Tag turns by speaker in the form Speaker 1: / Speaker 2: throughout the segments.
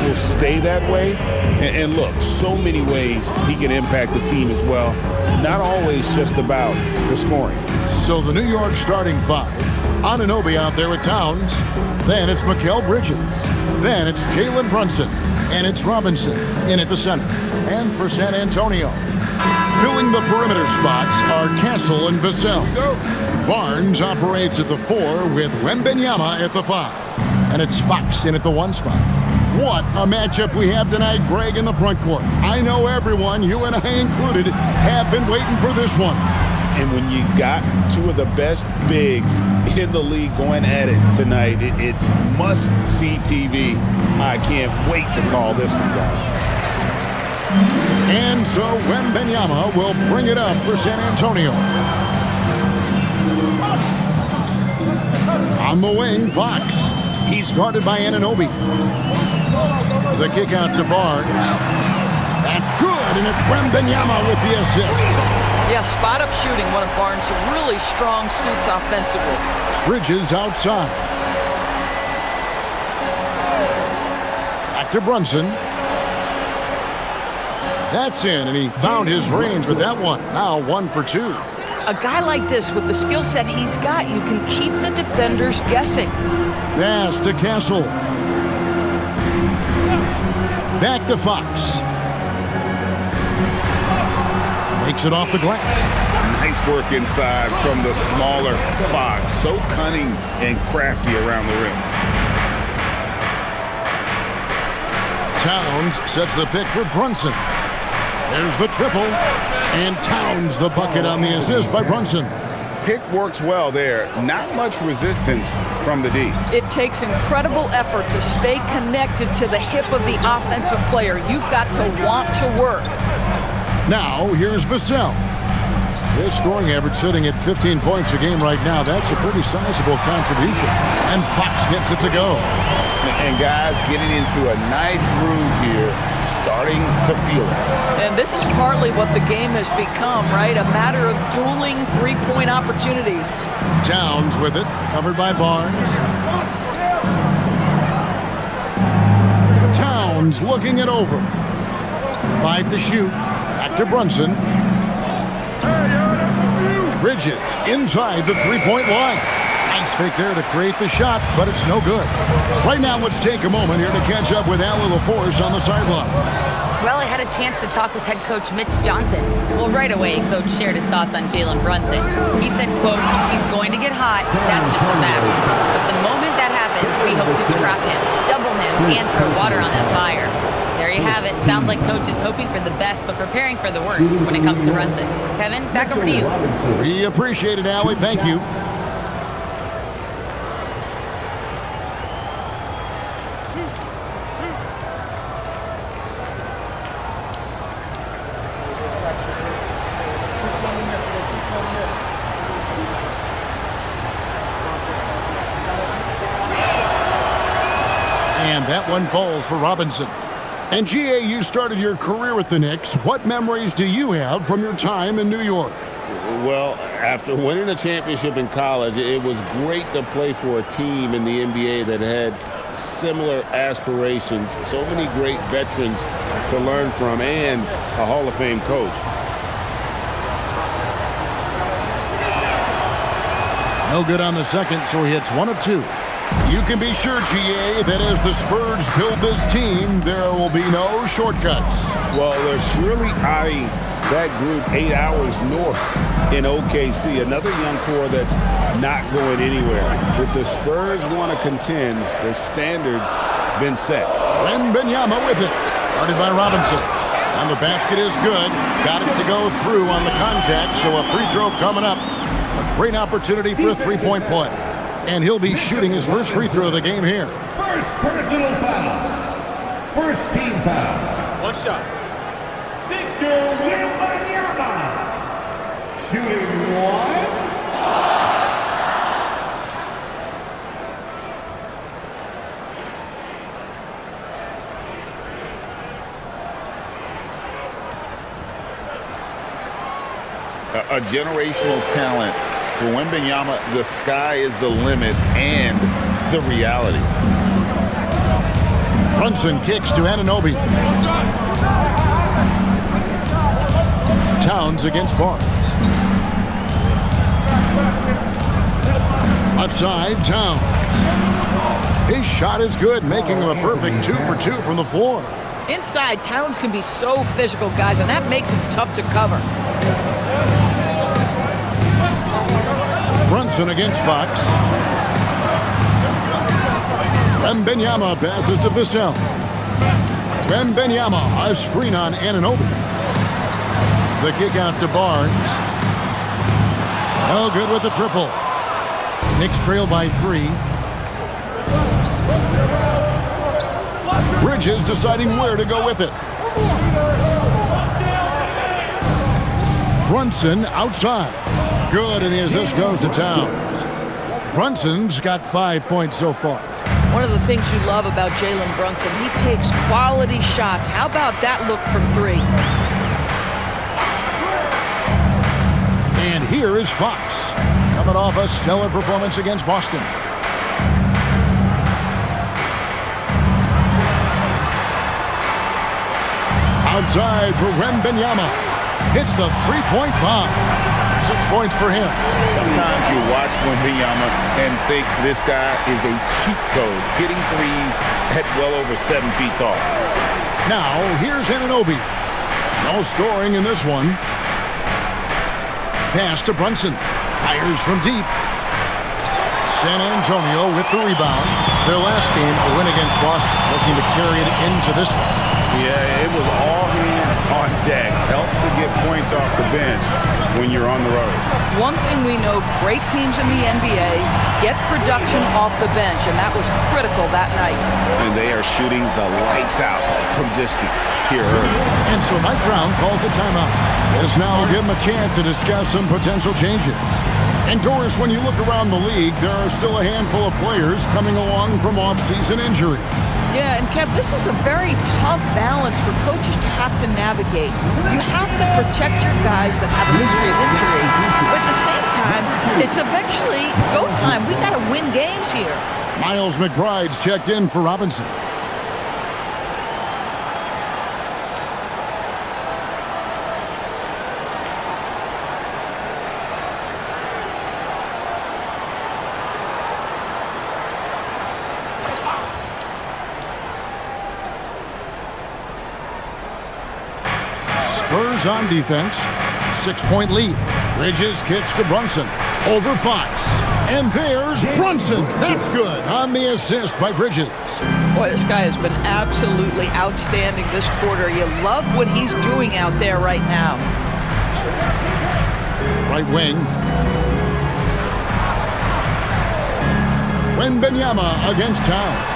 Speaker 1: will stay that way. And look, so many ways he can impact the team as well. Not always just about the scoring.
Speaker 2: So the New York starting five. Anunoby out there with Towns. Then it's Mikal Bridges. Then it's Jalen Brunson. And it's Robinson in at the center. And for San Antonio, filling the perimeter spots are Castle and Vassell. Barnes operates at the 4 with Wembanyama at the 5. And it's Fox in at the 1 spot. What a matchup we have tonight, Greg, in the front court. I know everyone, you and I included, have been waiting for this one.
Speaker 1: And when you got two of the best bigs in the league going at it tonight, it's must-see TV. I can't wait to call this one, guys.
Speaker 2: And so Wembanyama will bring it up for San Antonio. On the wing, Fox. He's guarded by Anunoby. The kick out to Barnes. That's good, and it's Wembanyama with the assist.
Speaker 3: Yeah, spot-up shooting, one of Barnes' really strong suits offensively.
Speaker 2: Bridges outside. Back to Brunson. That's in, and he found his range with that one. Now 1 for 2.
Speaker 3: A guy like this, with the skill set he's got, you can keep the defenders guessing.
Speaker 2: Pass to Castle. Back to Fox. Makes it off the glass.
Speaker 1: Nice work inside from the smaller Fox. So cunning and crafty around the rim.
Speaker 2: Towns sets the pick for Brunson. There's the triple. And Towns the bucket on the assist by Brunson.
Speaker 1: Pick works well there. Not much resistance from the D.
Speaker 3: It takes incredible effort to stay connected to the hip of the offensive player. You've got to want to work.
Speaker 2: Now, here's Vassell. His scoring average sitting at 15 points a game right now. That's a pretty sizable contribution. And Fox gets it to go.
Speaker 1: And guys getting into a nice groove here, starting to feel it.
Speaker 3: And this is partly what the game has become, right? A matter of dueling three-point opportunities.
Speaker 2: Towns with it, covered by Barnes. Towns looking it over. 5 to shoot. Back to Brunson. Bridges inside the three-point line. Nice fake there to create the shot, but it's no good. Right now, let's take a moment here to catch up with Allie LaForce on the sideline.
Speaker 4: Well, I had a chance to talk with head coach Mitch Johnson. Well, right away, coach shared his thoughts on Jalen Brunson. He said, quote, he's going to get hot. That's just a fact. But the moment that happens, we hope to trap him, double him, and throw water on that fire. There you have it. Sounds like coach is hoping for the best, but preparing for the worst when it comes to Brunson. Kevin, back over to you.
Speaker 2: We appreciate it, Allie. Thank you. And that one falls for Robinson. And GA, you started your career with the Knicks. What memories do you have from your time in New York?
Speaker 1: Well, after winning a championship in college, it was great to play for a team in the NBA that had similar aspirations. So many great veterans to learn from and a Hall of Fame coach.
Speaker 2: No good on the second, so he hits 1 of 2. You can be sure, GA, that as the Spurs build this team, there will be no shortcuts.
Speaker 1: Well, they're surely eyeing that group 8 hours north in OKC. Another young core that's not going anywhere. If the Spurs want to contend, the standard's been set.
Speaker 2: Wembanyama with it. Guarded by Robinson. And the basket is good. Got it to go through on the contact, so a free throw coming up. A great opportunity for a three-point play. And he'll be shooting his first free throw of the game here.
Speaker 5: First personal foul. First team foul.
Speaker 6: One shot.
Speaker 5: Victor Wembanyama. Shooting 1.
Speaker 1: A generational talent. For Wembanyama, the sky is the limit and the reality.
Speaker 2: Brunson kicks to Anunoby. Towns against Barnes. Left side, Towns. His shot is good, making him a perfect 2 for 2 from the floor.
Speaker 3: Inside, Towns can be so physical, guys, and that makes him tough to cover.
Speaker 2: Brunson against Fox. Wembanyama passes to Vassell. Wembanyama, a screen on Anunoby. The kick out to Barnes. No good with the triple. Knicks trail by 3. Bridges deciding where to go with it. Brunson outside. Good, and the assist goes to Towns. Brunson's got 5 points so far.
Speaker 3: One of the things you love about Jalen Brunson, he takes quality shots. How about that look from 3?
Speaker 2: And here is Fox, coming off a stellar performance against Boston. Outside for Wembanyama. Hits the three-point bomb. 6 points for him.
Speaker 1: Sometimes you watch Wembanyama and think this guy is a cheat code, hitting threes at well over 7 feet tall.
Speaker 2: Now, here's Anunoby. No scoring in this one. Pass to Brunson. Fires from deep. San Antonio with the rebound. Their last game, a win against Boston, looking to carry it into this one.
Speaker 1: Yeah, it was all hands on deck. Helps to get points off the bench when you're on the road.
Speaker 3: One thing we know, great teams in the NBA get production off the bench, and that was critical that night.
Speaker 1: And they are shooting the lights out from distance here early.
Speaker 2: And so Mike Brown calls a timeout. As now will give him a chance to discuss some potential changes. And Doris, when you look around the league, there are still a handful of players coming along from off-season injury.
Speaker 3: Yeah, and Kev, this is a very tough balance for coaches to have to navigate. You have to protect your guys that have a history of injury, but at the same time, it's eventually go time. We got to win games here.
Speaker 2: Miles McBride's checked in for Robinson. Spurs on defense. 6-point lead. Bridges kicks to Brunson. Over Fox. And there's Brunson. That's good on the assist by Bridges.
Speaker 3: Boy, this guy has been absolutely outstanding this quarter. You love what he's doing out there right now.
Speaker 2: Right wing. Wembanyama against Towns.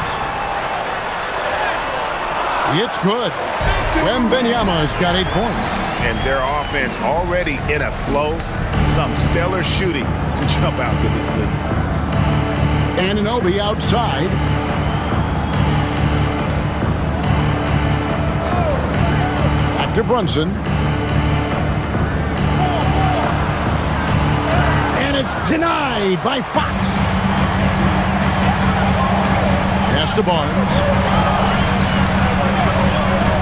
Speaker 2: It's good. Wembanyama's got 8 points.
Speaker 1: And their offense already in a flow. Some stellar shooting to jump out to this lead.
Speaker 2: Anunoby outside. Back to Brunson. And it's denied by Fox. Pass to Barnes.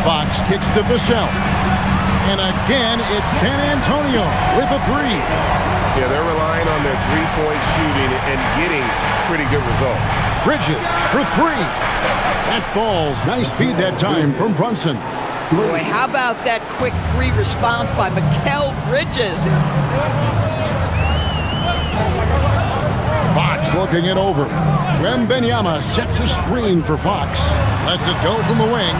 Speaker 2: Fox kicks to Vassell. And again, it's San Antonio with a 3.
Speaker 1: Yeah, they're relying on their three-point shooting and getting pretty good results.
Speaker 2: Bridges for 3. That falls. Nice speed that time from Brunson.
Speaker 3: Boy, how about that quick 3 response by Mikal Bridges?
Speaker 2: Fox looking it over. Wembanyama sets a screen for Fox. Lets it go from the wing.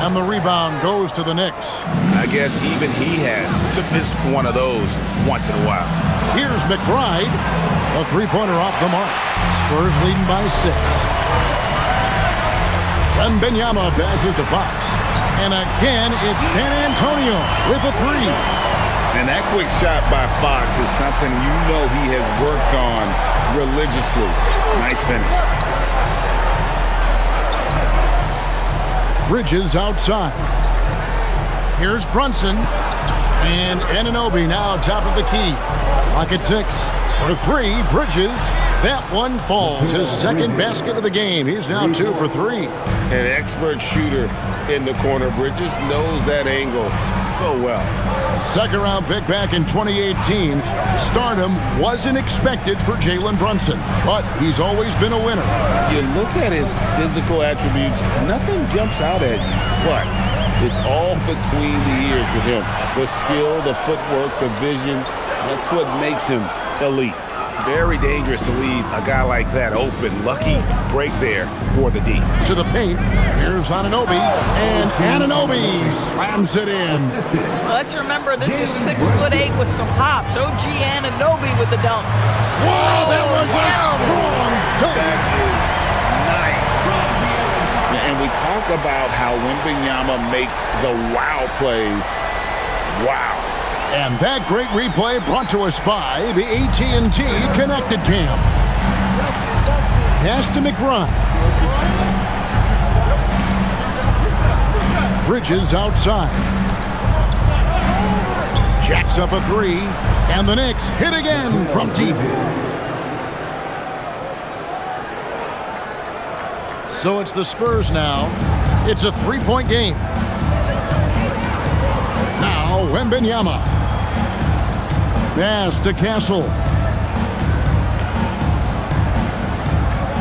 Speaker 2: And the rebound goes to the Knicks.
Speaker 1: I guess even he has to miss one of those once in a while.
Speaker 2: Here's McBride. A three-pointer off the mark. Spurs leading by 6. Wembanyama passes to Fox. And again, it's San Antonio with a 3.
Speaker 1: And that quick shot by Fox is something you know he has worked on religiously. Nice finish.
Speaker 2: Bridges outside. Here's Brunson. And Anunoby now top of the key. Clock at 6. For 3, Bridges. That one falls. His second basket of the game. He's now 2 for 3.
Speaker 1: An expert shooter in the corner. Bridges knows that angle so well.
Speaker 2: Second round pick back in 2018. Stardom wasn't expected for Jalen Brunson, but he's always been a winner.
Speaker 1: You look at his physical attributes, nothing jumps out at you, but it's all between the ears with him. The skill, the footwork, the vision, that's what makes him elite.
Speaker 6: Very dangerous to leave a guy like that open. Lucky break there for the D.
Speaker 2: To the paint, here's Anunoby, and Anunoby slams it in.
Speaker 3: Let's remember, this is 6'8" with some hops. OG Anunoby with the dunk.
Speaker 2: Wow, that was a strong dunk.
Speaker 1: That is nice. And we talk about how Wembanyama makes the wow plays. Wow.
Speaker 2: And that great replay brought to us by the AT&T Connected Camp. Pass to McBride. Bridges outside. Jacks up a three, and the Knicks hit again from deep. So it's the Spurs now. It's a three-point game. Now Wembanyama. Pass to Castle.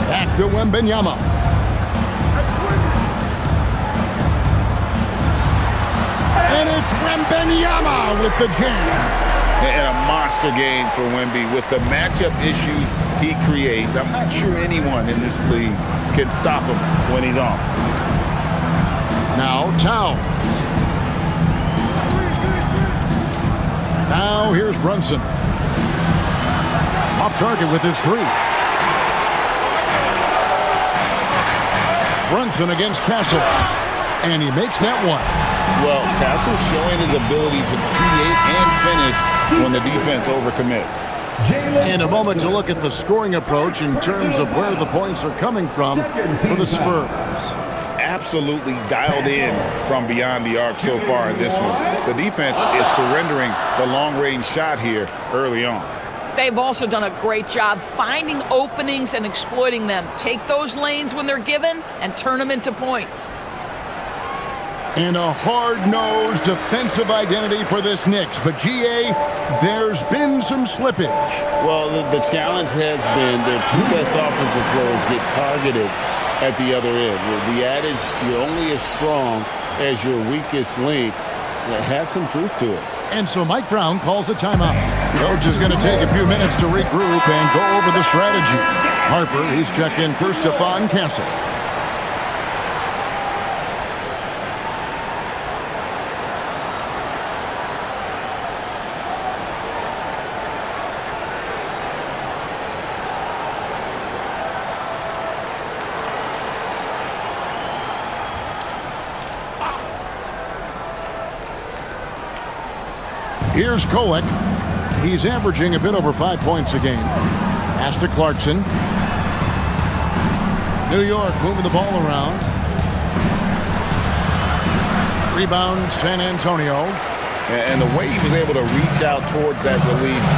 Speaker 2: Back to Wembanyama. And it's Wembanyama with the jam.
Speaker 1: And a monster game for Wemby with the matchup issues he creates. I'm not sure anyone in this league can stop him when he's on.
Speaker 2: Now Towns. Now here's Brunson. Off target with his three. Brunson against Castle. And he makes that one.
Speaker 1: Well, Castle showing his ability to create and finish when the defense overcommits.
Speaker 2: In a moment to look at the scoring approach in terms of where the points are coming from for the Spurs.
Speaker 1: Absolutely dialed in from beyond the arc so far in this one. The defense is surrendering the long-range shot here early on.
Speaker 3: They've also done a great job finding openings and exploiting them. Take those lanes when they're given and turn them into points.
Speaker 2: And a hard-nosed defensive identity for this Knicks. But, GA, there's been some slippage.
Speaker 1: Well, the challenge has been their two best offensive players get targeted at the other end. The adage, you're only as strong as your weakest link, has some truth to it.
Speaker 2: And so Mike Brown calls a timeout. Coach is going to take a few minutes to regroup and go over the strategy. Harper, he's checked in for Stephon Castle. Here's Kolek. He's averaging a bit over 5 points a game. Pass to Clarkson. New York moving the ball around. Rebound, San Antonio.
Speaker 1: And the way he was able to reach out towards that release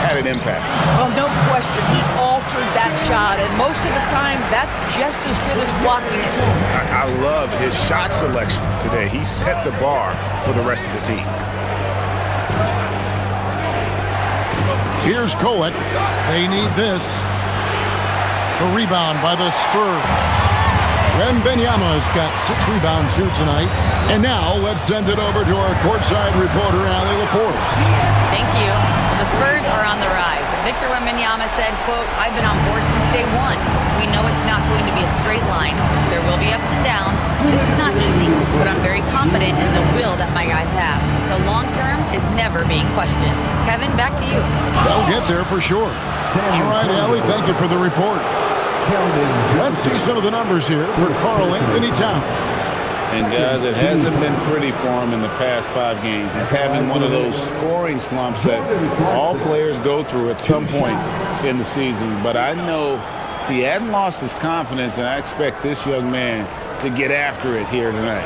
Speaker 1: had an impact.
Speaker 3: Well, no question. He altered that shot, and most of the time, that's just as good as blocking it.
Speaker 6: I love his shot selection today. He set the bar for the rest of the team.
Speaker 2: Here's Kolek. They need this. The rebound by the Spurs. Wembanyama's got 6 rebounds here tonight. And now let's send it over to our courtside reporter, Allie LaForce.
Speaker 4: Thank you. The Spurs are on the rise. Victor Wembanyama said, quote, "I've been on board since day one. We know it's not going to be a straight line. There will be ups and downs. This is not easy, but I'm very confident in the will that my guys have. The long term is never being questioned." Kevin, back to you.
Speaker 2: They'll get there for sure. All right, Allie, thank you for the report. Let's see some of the numbers here for Karl Anthony Towns.
Speaker 1: And guys, it hasn't been pretty for him in the past 5 games. He's having one of those scoring slumps that all players go through at some point in the season. But I know he hadn't lost his confidence, and I expect this young man to get after it here tonight.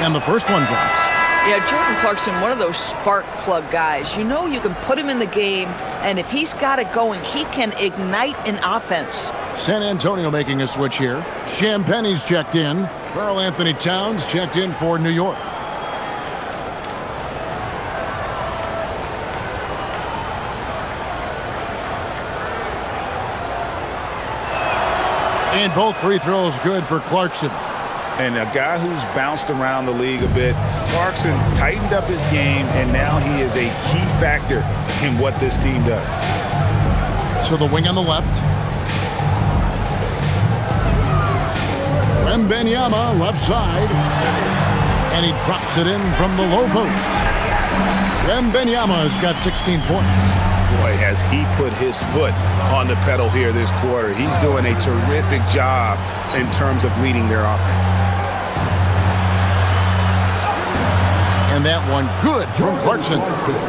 Speaker 2: And the first one drops.
Speaker 3: Yeah, Jordan Clarkson, one of those spark plug guys. You know you can put him in the game, and if he's got it going, he can ignite an offense.
Speaker 2: San Antonio making a switch here. Champagne's checked in. Karl Anthony Towns checked in for New York. And both free throws good for Clarkson.
Speaker 6: And a guy who's bounced around the league a bit, Clarkson tightened up his game, and now he is a key factor in what this team does.
Speaker 2: So the wing on the left. Wembanyama left side. And he drops it in from the low post. Wembanyama has got 16 points.
Speaker 6: Boy, has he put his foot on the pedal here this quarter. He's doing a terrific job in terms of leading their offense.
Speaker 2: And that one good from Clarkson.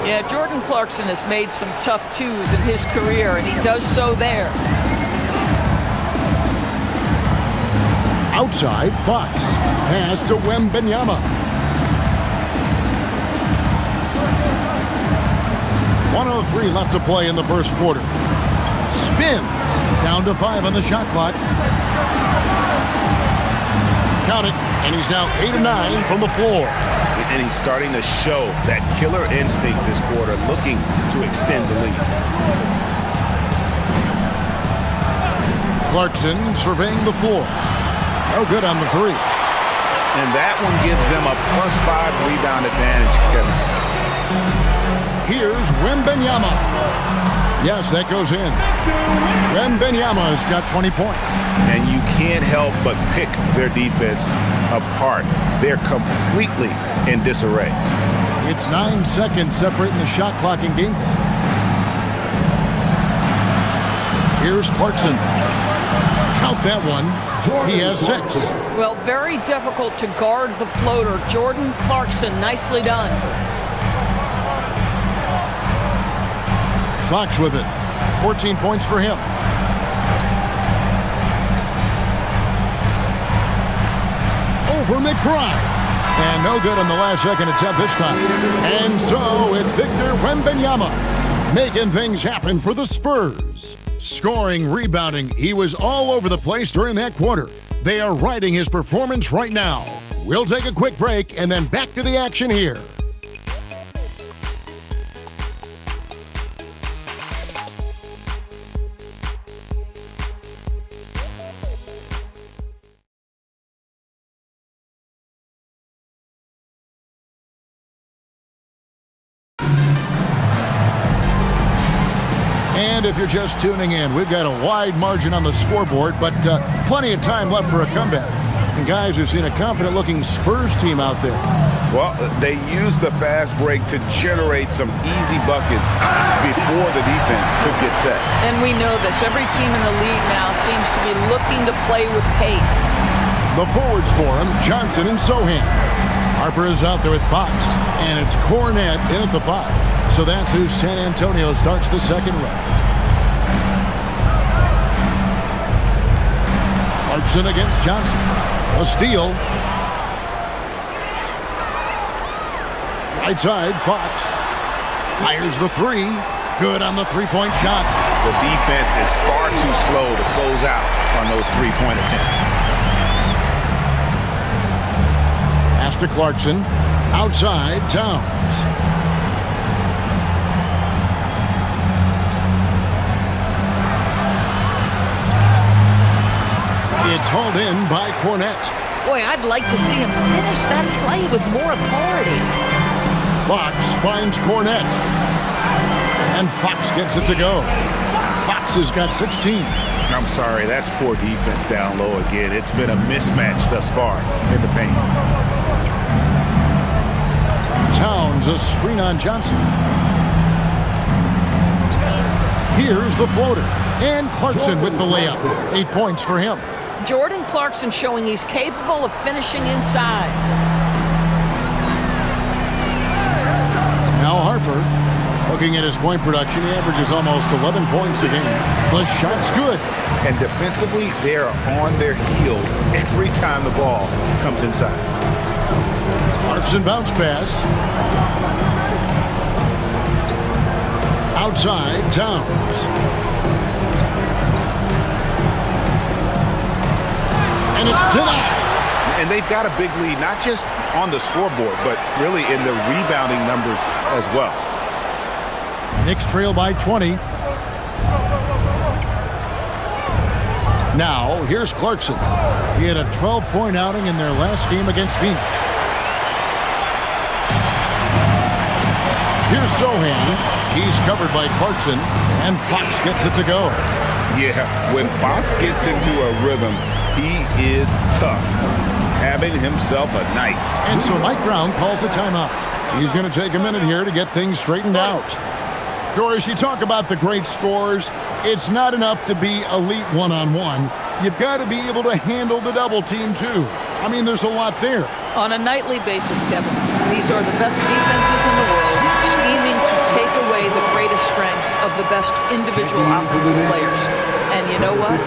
Speaker 3: Yeah, Jordan Clarkson has made some tough twos in his career, and he does so there.
Speaker 2: Outside, Fox. Pass to Wembanyama. 1:03 left to play in the first quarter. Spins. Down to 5 on the shot clock. Count it. And he's now 8 of 9 from the floor.
Speaker 6: And he's starting to show that killer instinct this quarter, looking to extend the lead.
Speaker 2: Clarkson surveying the floor. No good on the three.
Speaker 6: And that one gives them a +5 rebound advantage, Kevin.
Speaker 2: Here's Wembanyama. Yes, that goes in. Wembanyama's got 20 points.
Speaker 6: And you can't help but pick their defense apart. They're completely in disarray.
Speaker 2: It's 9 seconds separating the shot clock and game clock. Here's Clarkson. Count that one. He has 6.
Speaker 3: Well, very difficult to guard the floater. Jordan Clarkson, nicely done.
Speaker 2: Fox with it. 14 points for him. Over McBride. And no good on the last second attempt this time. And so it's Victor Wembanyama making things happen for the Spurs. Scoring, rebounding, he was all over the place during that quarter. They are riding his performance right now. We'll take a quick break and then back to the action here. And if you're just tuning in, we've got a wide margin on the scoreboard, but plenty of time left for a comeback. And guys, we've seen a confident-looking Spurs team out there.
Speaker 6: Well, they used the fast break to generate some easy buckets before the defense could get set.
Speaker 3: And we know this. Every team in the league now seems to be looking to play with pace.
Speaker 2: The forwards for him, Johnson and Sohan. Harper is out there with Fox, and it's Cornette in at the 5. So that's who San Antonio starts the second round. Clarkson against Johnson. A steal. Right side, Fox. Fires the 3. Good on the three-point shot.
Speaker 6: The defense is far too slow to close out on those three-point attempts.
Speaker 2: Pass to Clarkson. Outside, Towns. It's hauled in by Cornette.
Speaker 3: Boy, I'd like to see him finish that play with more authority.
Speaker 2: Fox finds Cornette. And Fox gets it to go. Fox has got 16.
Speaker 6: I'm sorry, that's poor defense down low again. It's been a mismatch thus far in the paint.
Speaker 2: Towns, a screen on Johnson. Here's the floater. And Clarkson with the layup. 8 points for him.
Speaker 3: Jordan Clarkson showing he's capable of finishing inside.
Speaker 2: Now Harper Looking at his point production, he averages almost 11 points a game. The shot's good.
Speaker 6: And defensively, they are on their heels every time the ball comes inside.
Speaker 2: Clarkson bounce pass. Outside, Towns. And it's denied.
Speaker 6: And they've got a big lead, not just on the scoreboard, but really in the rebounding numbers as well.
Speaker 2: Knicks trail by 20. Now, here's Clarkson. He had a 12-point outing in their last game against Phoenix. Here's Sohan. He's covered by Clarkson, and Fox gets it to go.
Speaker 6: Yeah, when Fox gets into a rhythm, he is tough, having himself a night.
Speaker 2: And so Mike Brown calls a timeout. He's going to take a minute here to get things straightened out. Doris, you talk about the great scores. It's not enough to be elite one-on-one. You've got to be able to handle the double team, too. I mean, there's a lot there.
Speaker 3: On a nightly basis, Kevin, these are the best defenses in the world, scheming to take away the greatest strengths of the best individual offensive players. And you know what?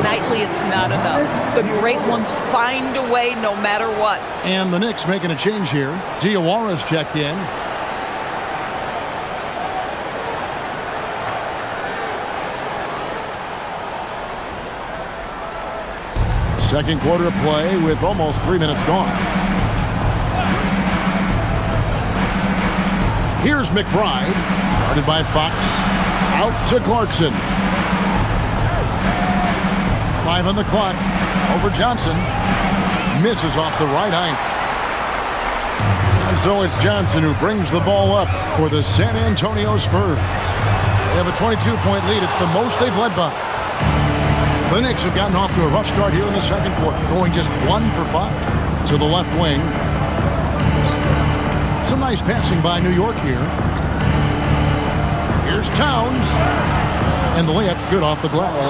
Speaker 3: Nightly, it's not enough. The great ones find a way no matter what.
Speaker 2: And the Knicks making a change here. Diawara's checked in. Second quarter of play with almost 3 minutes gone. Here's McBride. Guarded by Fox. Out to Clarkson. 5 on the clock. Over Johnson. Misses off the right eye. And so it's Johnson who brings the ball up for the San Antonio Spurs. They have a 22-point lead. It's the most they've led by. The Knicks have gotten off to a rough start here in the second quarter, going just 1 for 5 to the left wing. Some nice passing by New York here. Here's Towns. And the layup's good off the glass.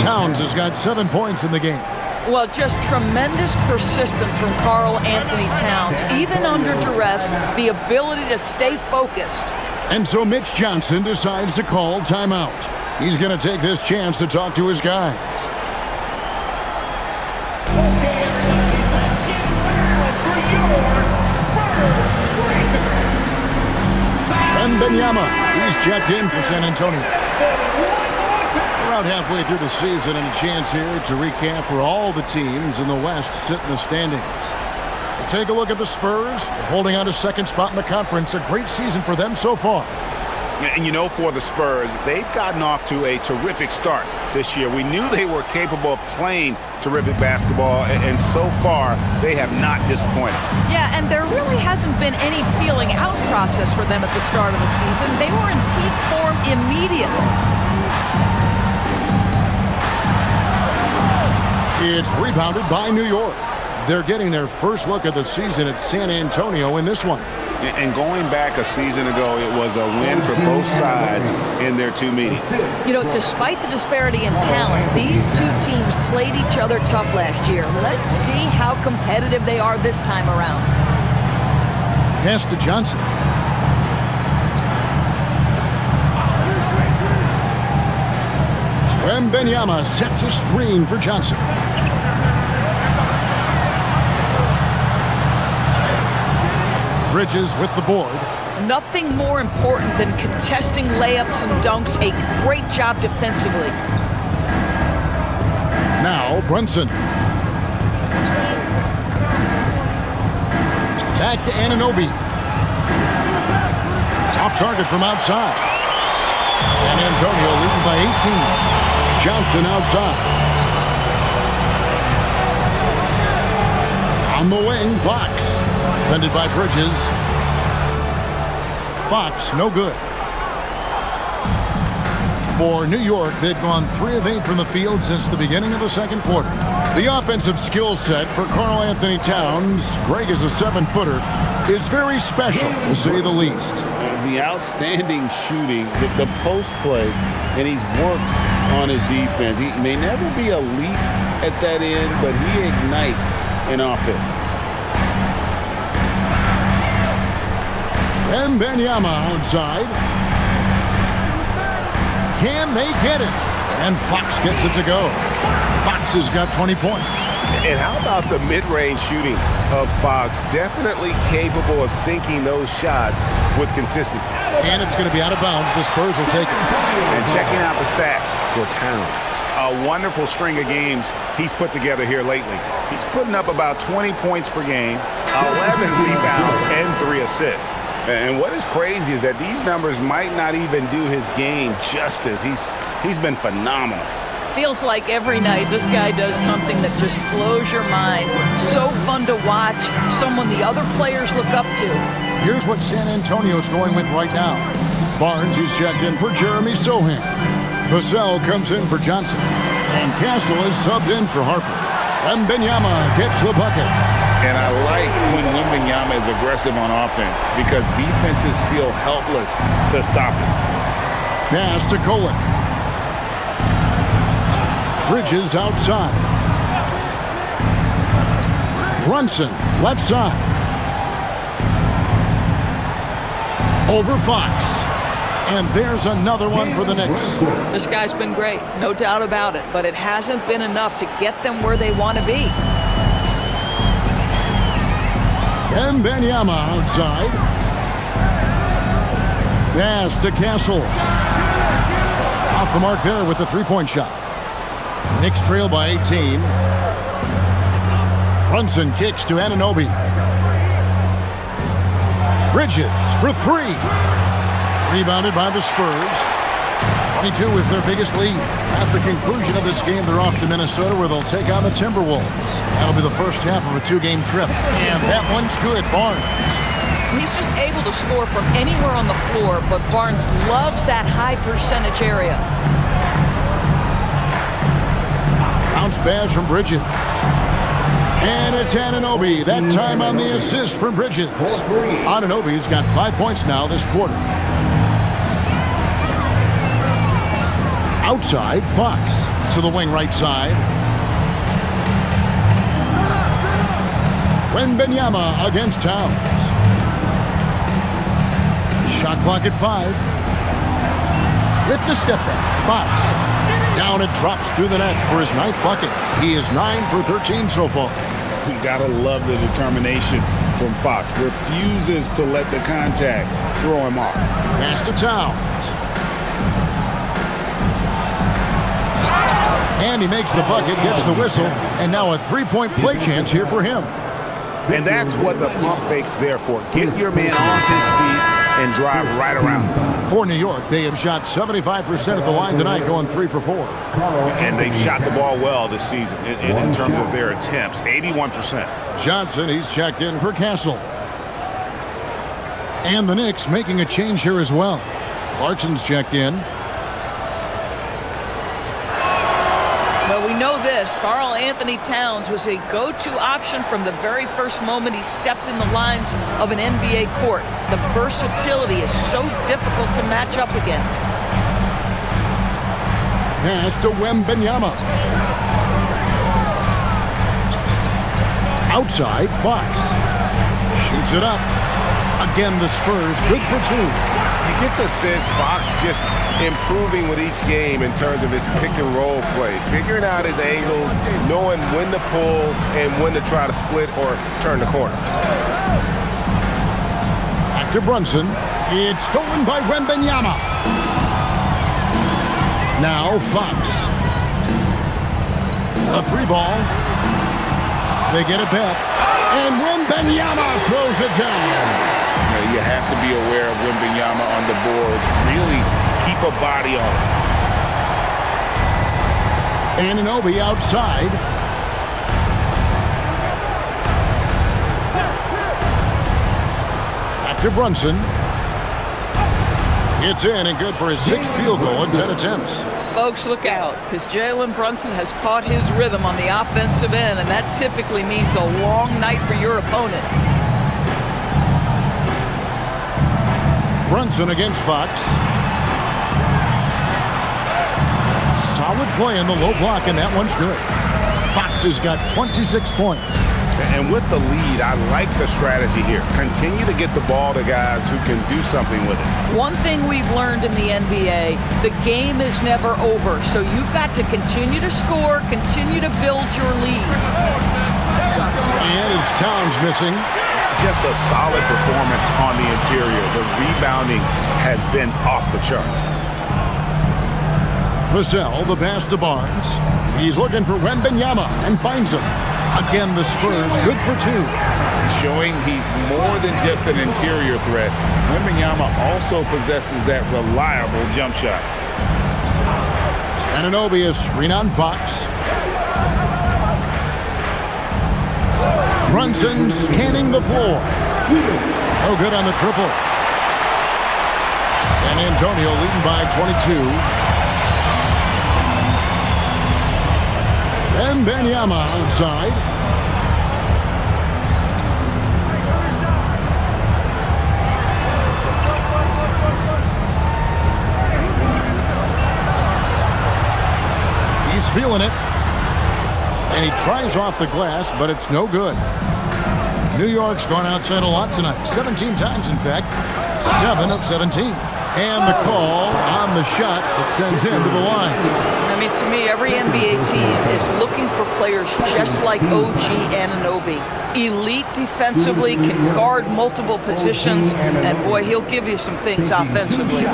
Speaker 2: Towns has got 7 points in the game.
Speaker 3: Well, just tremendous persistence from Karl Anthony Towns. Even under duress, the ability to stay focused.
Speaker 2: And so Mitch Johnson decides to call timeout. He's going to take this chance to talk to his guys. Wembanyama, he's checked in for San Antonio. We're out halfway through the season and a chance here to recap where all the teams in the West sit in the standings. We'll take a look at the Spurs, holding on to second spot in the conference. A great season for them so far.
Speaker 6: And you know, for the Spurs, they've gotten off to a terrific start this year. We knew they were capable of playing terrific basketball, and so far, they have not disappointed.
Speaker 3: Yeah, and there really hasn't been any feeling out process for them at the start of the season. They were in peak form immediately.
Speaker 2: It's rebounded by New York. They're getting their first look at the season at San Antonio in this one.
Speaker 6: And going back a season ago, it was a win for both sides in their two meetings.
Speaker 3: You know, despite the disparity in talent, these two teams played each other tough last year. Let's see how competitive they are this time around.
Speaker 2: Pass to Johnson. Wembanyama sets a screen for Johnson. Bridges with the board.
Speaker 3: Nothing more important than contesting layups and dunks. A great job defensively.
Speaker 2: Now Brunson. Back to Anunoby. Off target from outside. San Antonio leading by 18. Johnson outside. On the wing, Fox. Defended by Bridges. Fox, no good. For New York, they've gone 3 of 8 from the field since the beginning of the second quarter. The offensive skill set for Karl Anthony Towns, Greg is a 7-footer, is very special, to say the least.
Speaker 1: The outstanding shooting, the post play, and he's worked on his defense. He may never be elite at that end, but he ignites an offense.
Speaker 2: Wembanyama outside. Can they get it? And Fox gets it to go. Fox has got 20 points.
Speaker 6: And how about the mid-range shooting of Fox? Definitely capable of sinking those shots with consistency.
Speaker 2: And it's going to be out of bounds. The Spurs will take it.
Speaker 6: And checking out the stats for Towns. A wonderful string of games he's put together here lately. He's putting up about 20 points per game, 11 rebounds, and 3 assists. And what is crazy is that these numbers might not even do his game justice. He's been phenomenal.
Speaker 3: Feels like every night this guy does something that just blows your mind. So fun to watch, someone the other players look up to.
Speaker 2: Here's what San Antonio's going with right now. Barnes is checked in for Jeremy Sohan. Vassell comes in for Johnson. And Castle is subbed in for Harper. Wembanyama gets the bucket.
Speaker 1: And I like when Wembanyama is aggressive on offense because defenses feel helpless to stop him.
Speaker 2: Pass to Kolek. Bridges outside. Brunson, left side. Over Fox. And there's another one for the Knicks.
Speaker 3: This guy's been great, no doubt about it, but it hasn't been enough to get them where they want to be.
Speaker 2: Wembanyama outside. Pass to Castle. Off the mark there with the three-point shot. Knicks trail by 18. Brunson kicks to Anunoby. Bridges for 3. Rebounded by the Spurs. 22 is their biggest lead. At the conclusion of this game, they're off to Minnesota where they'll take on the Timberwolves. That'll be the first half of a 2-game trip. And that one's good. Barnes.
Speaker 3: He's just able to score from anywhere on the floor, but Barnes loves that high percentage area.
Speaker 2: Bounce pass from Bridges. And it's Anunoby. That time on the assist from Bridges. Anunoby's got 5 points now this quarter. Outside, Fox to the wing right side. Wembanyama against Towns. Shot clock at 5. With the step back, Fox. Down it drops through the net for his 9th bucket. He is 9 for 13 so far.
Speaker 1: You gotta love the determination from Fox. Refuses to let the contact throw him off.
Speaker 2: Pass to Towns. And he makes the bucket, gets the whistle, and now a 3-point play chance here for him.
Speaker 6: And that's what the pump fake's there for. Get your man off his feet and drive right around.
Speaker 2: For New York, they have shot 75% at the line tonight, going 3 for 4.
Speaker 6: And they've shot the ball well this season in terms of their attempts, 81%.
Speaker 2: Johnson, he's checked in for Castle. And the Knicks making a change here as well. Clarkson's checked in.
Speaker 3: Well, we know this. Karl Anthony Towns was a go-to option from the very first moment he stepped in the lines of an NBA court. The versatility is so difficult to match up against.
Speaker 2: Pass to Wembanyama. Outside, Fox. Shoots it up. Again, the Spurs good for 2.
Speaker 6: You get the sense Fox just improving with each game in terms of his pick-and-roll play, figuring out his angles, knowing when to pull and when to try to split or turn the corner.
Speaker 2: Back to Brunson. It's stolen by Wembanyama. Now Fox. A 3-ball. They get it back. And Wembanyama throws it down.
Speaker 1: You have to be aware of Wembanyama on the boards. Really keep a body on him.
Speaker 2: Anunoby outside. Back to Brunson. It's in and good for his 6th field goal in 10 attempts.
Speaker 3: Folks, look out, because Jalen Brunson has caught his rhythm on the offensive end, and that typically means a long night for your opponent.
Speaker 2: Brunson against Fox. Solid play in the low block, and that one's good. Fox has got 26 points.
Speaker 6: And with the lead, I like the strategy here. Continue to get the ball to guys who can do something with it.
Speaker 3: One thing we've learned in the NBA, the game is never over. So you've got to continue to score, continue to build your lead.
Speaker 2: And it's Towns missing.
Speaker 6: Just a solid performance on the interior. The rebounding has been off the charts.
Speaker 2: Vassell, the pass to Barnes. He's looking for Wembanyama and finds him. Again, the Spurs good for 2.
Speaker 1: Showing he's more than just an interior threat. Wembanyama also possesses that reliable jump shot.
Speaker 2: Anunoby is screen on Fox. Brunson scanning the floor. No good on the triple. San Antonio leading by 22. And Wembanyama outside. He's feeling it. And he tries off the glass, but it's no good. New York's gone outside a lot tonight. 17 times, in fact. 7 of 17. And the call on the shot that sends him to the line.
Speaker 3: I mean, to me, every NBA team is looking for players just like OG Anunoby. Elite defensively, can guard multiple positions, and boy, he'll give you some things offensively.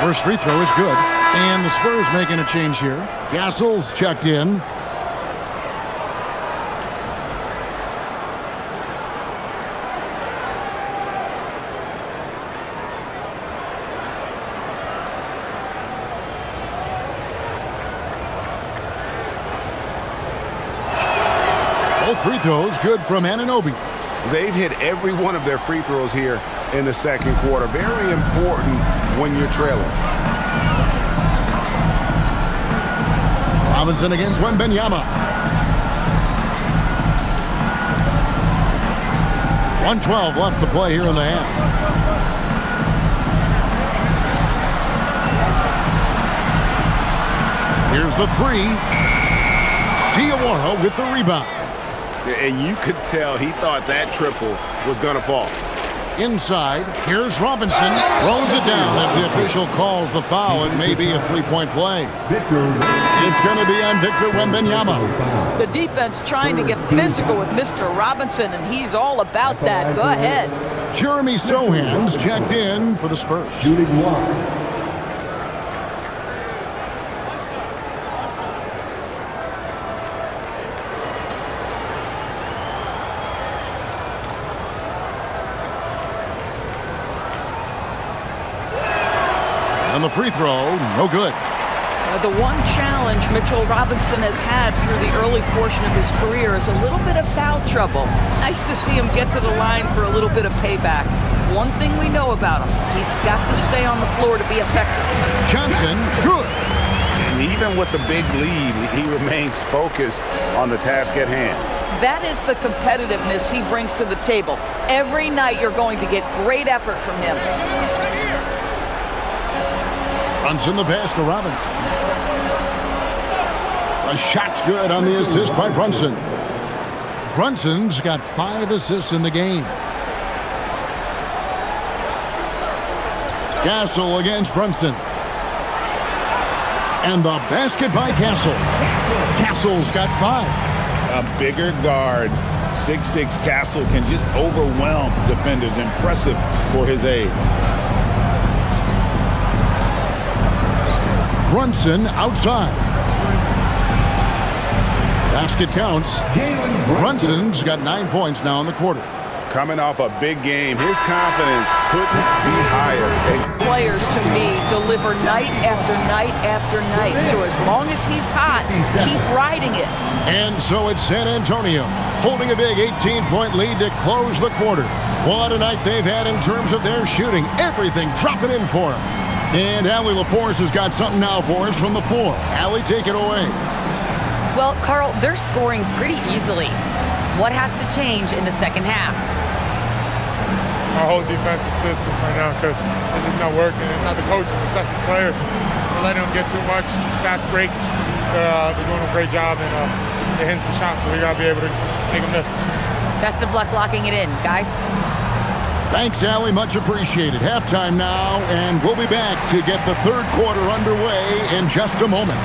Speaker 2: First free throw is good. And the Spurs making a change here. Castle's checked in. Both free throws good from Anunoby.
Speaker 6: They've hit every one of their free throws here in the second quarter. Very important when you're trailing.
Speaker 2: Robinson against Wembanyama. 1:12 left to play here in the half. Here's the three. Diawara with the rebound.
Speaker 6: And you could tell he thought that triple was going to fall.
Speaker 2: Inside, here's Robinson. Throws it down as the official calls the foul. It may be a three-point play. It's going to be on Victor Wembanyama.
Speaker 3: The defense trying to get physical with Mr. Robinson, and he's all about that. Go ahead.
Speaker 2: Jeremy Sohan's checked in for the Spurs. And the free throw, no good.
Speaker 3: The one challenge Mitchell Robinson has had through the early portion of his career is a little bit of foul trouble. Nice to see him get to the line for a little bit of payback. One thing we know about him, he's got to stay on the floor to be effective.
Speaker 2: Johnson, good.
Speaker 6: And even with the big lead, he remains focused on the task at hand.
Speaker 3: That is the competitiveness he brings to the table. Every night you're going to get great effort from him.
Speaker 2: Brunson the pass to Robinson. A shot's good on the assist by Brunson. Brunson's got 5 assists in the game. Castle against Brunson. And the basket by Castle. Castle's got 5.
Speaker 1: A bigger guard, 6'6" Castle can just overwhelm defenders. Impressive for his age.
Speaker 2: Brunson outside. Basket counts. Brunson's got 9 points now in the quarter.
Speaker 6: Coming off a big game, his confidence couldn't be higher.
Speaker 3: Players, to me, deliver night after night after night. So as long as he's hot, keep riding it.
Speaker 2: And so it's San Antonio holding a big 18-point lead to close the quarter. What a night they've had in terms of their shooting. Everything dropping in for them. And Allie LaForce has got something now for us from the floor. Allie, take it away.
Speaker 4: Well, Carl, they're scoring pretty easily. What has to change in the second half?
Speaker 7: our whole defensive system right now because it's just not working. It's not the coaches, it's us as players. We're letting them get too much fast break. They're doing a great job and they're hitting some shots, so we got to be able to make them miss.
Speaker 4: Best of luck locking it in, guys.
Speaker 2: Thanks, Allie. Much appreciated. Halftime now, and we'll be back to get the third quarter underway in just a moment.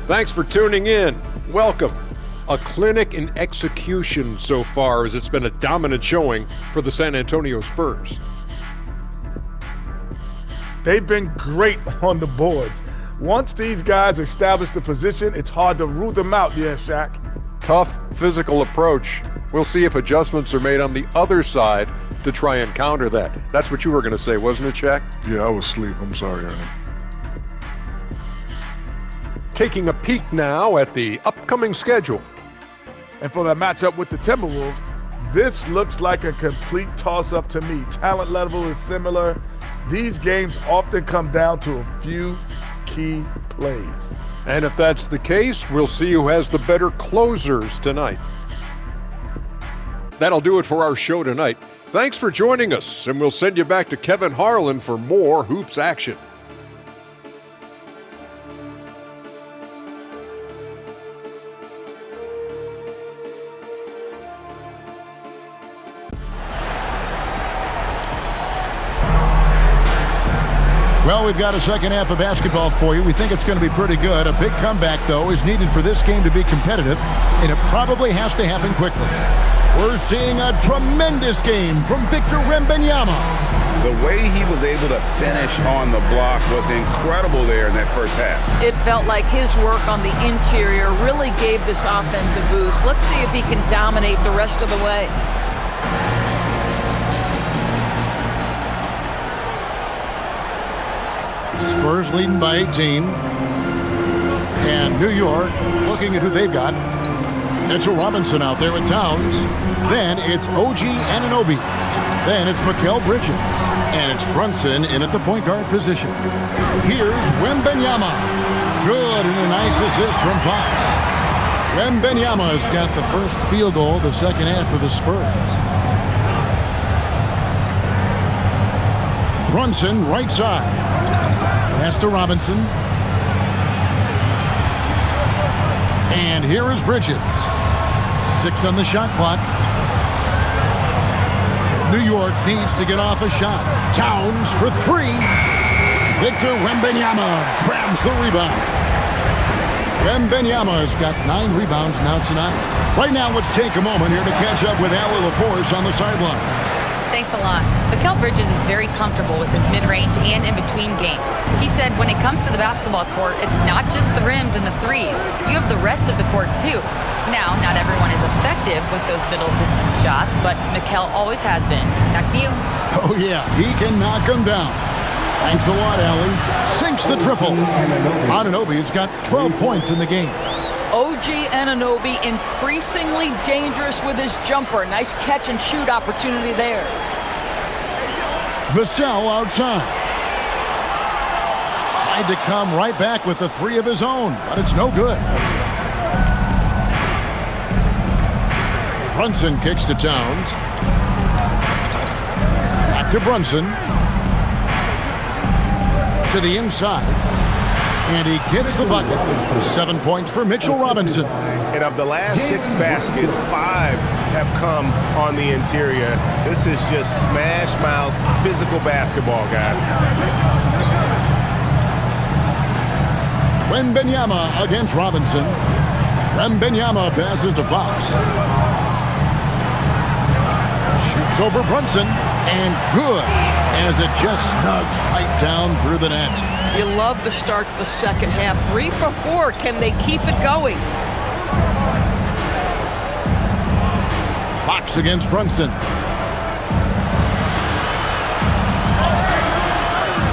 Speaker 8: Thanks for tuning in. Welcome. A clinic in execution so far, as it's been a dominant showing for the San Antonio Spurs.
Speaker 9: They've been great on the boards. Once these guys establish the position, it's hard to rule them out, Shaq.
Speaker 8: Tough physical approach. We'll see if adjustments are made on the other side to try and counter that. That's what you were going to say, wasn't it, Shaq?
Speaker 10: Yeah, I was asleep. I'm sorry, Ernie.
Speaker 8: Taking a peek now at the upcoming schedule.
Speaker 9: And for that matchup with the Timberwolves, this looks like a complete toss-up to me. Talent level is similar. These games often come down to a few key plays.
Speaker 8: And if that's the case, we'll see who has the better closers tonight. That'll do it for our show tonight. Thanks for joining us, and we'll send you back to Kevin Harlan for more Hoops action.
Speaker 2: Well, we've got a second half of basketball for you. We think it's going to be pretty good. A big comeback, though, is needed for this game to be competitive, and it probably has to happen quickly. We're seeing a tremendous game from Victor Wembanyama.
Speaker 6: The way he was able to finish on the block was incredible there in that first half.
Speaker 3: It felt like his work on the interior really gave this offense a boost. Let's see if he can dominate the rest of the way.
Speaker 2: Spurs leading by 18. And New York looking at who they've got. Mitchell Robinson out there with Towns. Then it's OG Anunoby. Then it's Mikal Bridges. And it's Brunson in at the point guard position. Here's Wembanyama. Good, and a nice assist from Fox. Wembanyama's got the first field goal of the second half for the Spurs. Brunson right side. Pass to Robinson. And here is Bridges. 6 on the shot clock. New York needs to get off a shot. Towns for 3. Victor Wembanyama grabs the rebound. Wembanyama's got 9 rebounds now tonight. Right now, let's take a moment here to catch up with Allie LaForce on the sideline.
Speaker 4: Thanks a lot. Mikal Bridges is very comfortable with his mid-range and in-between game. He said when it comes to the basketball court, it's not just the rims and the threes. You have the rest of the court, too. Now, not everyone is effective with those middle-distance shots, but Mikal always has been. Back to you.
Speaker 2: Oh, yeah, he can knock them down. Thanks a lot, Allie. Sinks the triple. Anunoby's got 12 points in the game.
Speaker 3: OG Anunoby increasingly dangerous with his jumper. Nice catch and shoot opportunity there.
Speaker 2: Vassell outside. Tried to come right back with the 3 of his own, but it's no good. Brunson kicks to Towns. Back to Brunson. To the inside. And he gets the bucket. 7 points for Mitchell Robinson.
Speaker 6: And of the last 6 baskets, 5 have come on the interior. This is just smash mouth physical basketball, guys.
Speaker 2: Wembanyama against Robinson. Wembanyama passes to Fox. Shoots over Brunson. And good, as it just snugs right down through the net.
Speaker 3: You love the start to the second half. 3 for 4. Can they keep it going?
Speaker 2: Fox against Brunson.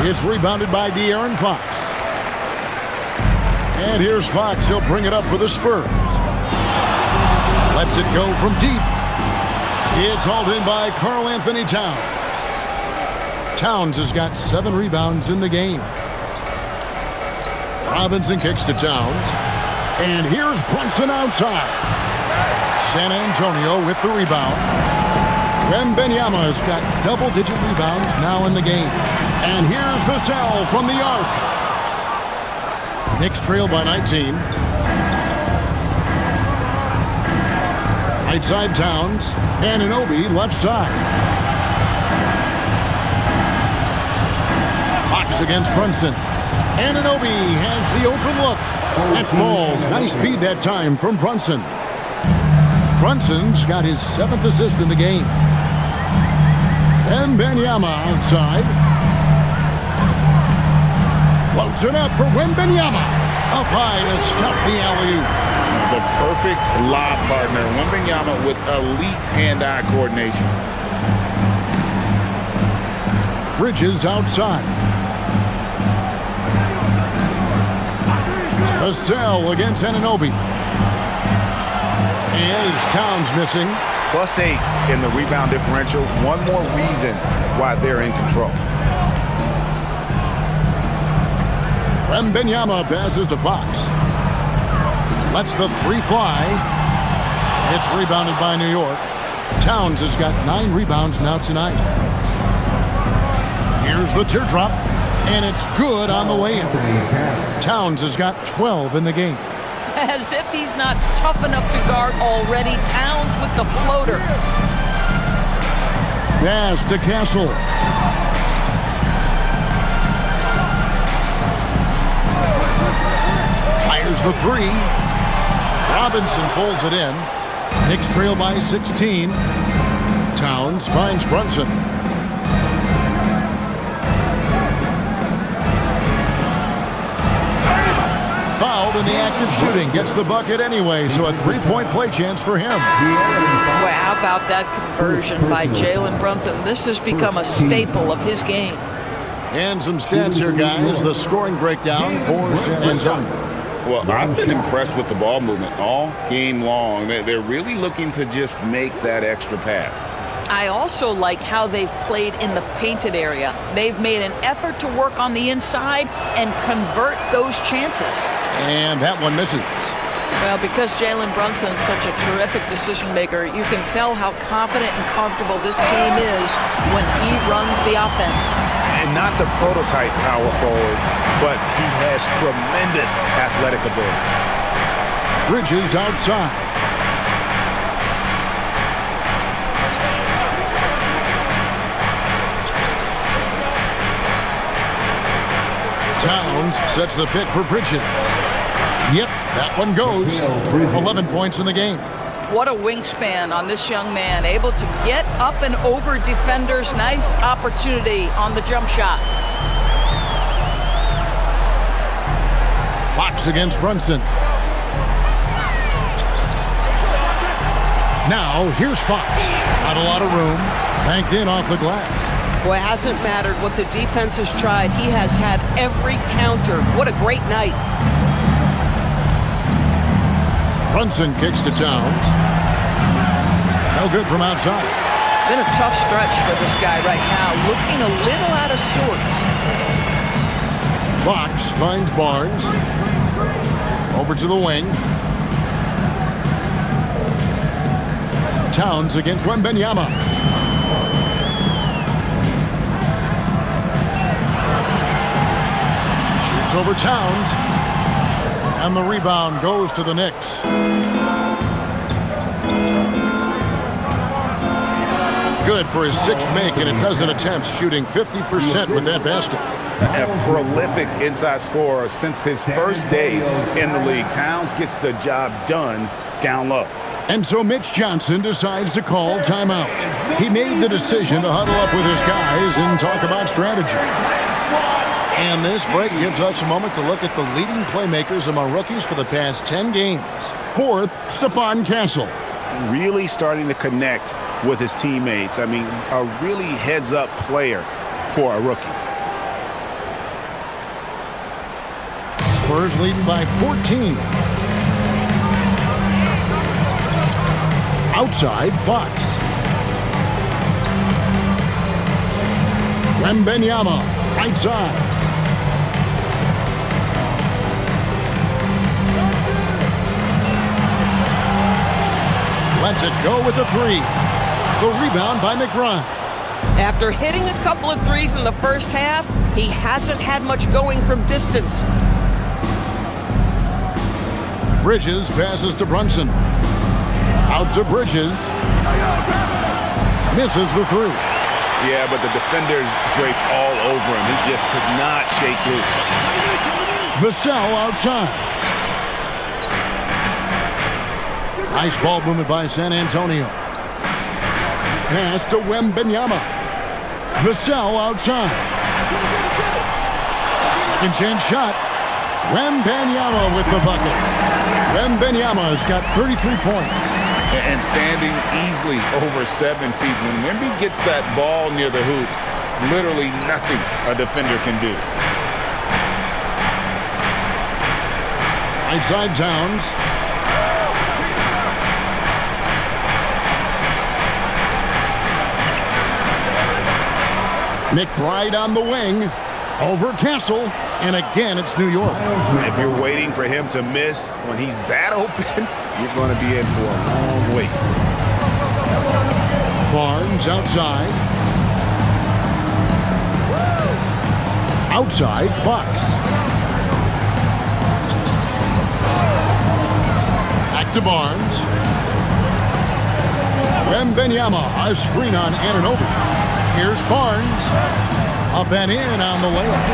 Speaker 2: It's rebounded by De'Aaron Fox. And here's Fox. He'll bring it up for the Spurs. Lets it go from deep. It's hauled in by Karl Anthony Towns. Towns has got 7 rebounds in the game. Robinson kicks to Towns. And here's Brunson outside. San Antonio with the rebound. Wembanyama has got double-digit rebounds now in the game. And here's Vassell from the arc. Knicks trail by 19. Right side Towns. Anunoby left side. Fox against Brunson. Anunoby has the open look. And falls. Nice speed that time from Brunson. Brunson's got his 7th assist in the game. Wembanyama outside. Floats it up for Wembanyama. Up high to stuff the alley-oop.
Speaker 6: The perfect lob partner. Wembanyama with elite hand-eye coordination.
Speaker 2: Bridges outside. Vassell against Anunoby. And it's Towns missing.
Speaker 6: +8 in the rebound differential. One more reason why they're in control.
Speaker 2: Wembanyama passes to Fox. Lets the 3 fly. It's rebounded by New York. Towns has got 9 rebounds now tonight. Here's the teardrop. And it's good on the way in. Towns has got 12 in the game.
Speaker 3: As if he's not tough enough to guard already. Towns with the floater.
Speaker 2: Pass to Castle. Fires the 3. Robinson pulls it in. Knicks trail by 16. Towns finds Brunson. Fouled in the act of shooting. Gets the bucket anyway, so a 3-point play chance for him.
Speaker 3: Boy, how about that conversion by Jalen Brunson? This has become a staple of his game.
Speaker 2: And some stats here, guys. The scoring breakdown for San Antonio.
Speaker 6: Well, I've been impressed with the ball movement all game long. They're really looking to just make that extra pass.
Speaker 3: I also like how they've played in the painted area. They've made an effort to work on the inside and convert those chances.
Speaker 2: And that one misses.
Speaker 3: Well, because Jalen Brunson's such a terrific decision maker, you can tell how confident and comfortable this team is when he runs the offense.
Speaker 6: And not the prototype power forward, but he has tremendous athletic ability.
Speaker 2: Bridges outside. Towns sets the pick for Bridges. Yep, that one goes. 11 points in the game.
Speaker 3: What a wingspan on this young man. Able to get up and over defenders. Nice opportunity on the jump shot.
Speaker 2: Fox against Brunson. Now, here's Fox. Not a lot of room. Banked in off the glass.
Speaker 11: Boy, it hasn't mattered what the defense has tried. He has had every counter. What a great night.
Speaker 2: Brunson kicks to Towns. No good from outside.
Speaker 3: Been a tough stretch for this guy right now. Looking a little out of sorts.
Speaker 2: Fox finds Barnes. Over to the wing. Towns against Wembanyama. Shoots over Towns. And the rebound goes to the Knicks. Good for his 6th make in a dozen attempts, shooting 50% with that basket.
Speaker 6: A prolific inside scorer since his first day in the league. Towns gets the job done down low.
Speaker 2: And so Mitch Johnson decides to call timeout. He made the decision to huddle up with his guys and talk about strategy. And this break gives us a moment to look at the leading playmakers among rookies for the past 10 games. 4th, Stephon Castle.
Speaker 6: Really starting to connect with his teammates. I mean, a really heads-up player for a rookie.
Speaker 2: Spurs leading by 14. Outside, Fox. Wembanyama, right side. Lets it go with the three. The rebound by McBride.
Speaker 11: After hitting a couple of threes in the first half, he hasn't had much going from distance.
Speaker 2: Bridges passes to Brunson. Out to Bridges. Misses the three.
Speaker 6: Yeah, but the defenders draped all over him. He just could not shake loose.
Speaker 2: Vassell outside. Nice ball movement by San Antonio. Pass to Wembanyama. Vassell outside. Second chance shot. Wembanyama with the bucket. Wembanyama's got 33 points.
Speaker 6: And standing easily over 7 feet. When Wemby gets that ball near the hoop, literally nothing a defender can do.
Speaker 2: Right side Towns. McBride on the wing. Over Castle. And again, it's New York.
Speaker 6: If you're waiting for him to miss when he's that open, you're going to be in for a long wait.
Speaker 2: Barnes outside. Outside, Fox. Back to Barnes. Wembanyama, a screen on Anunoby. Here's Barnes. Up and in on the layup.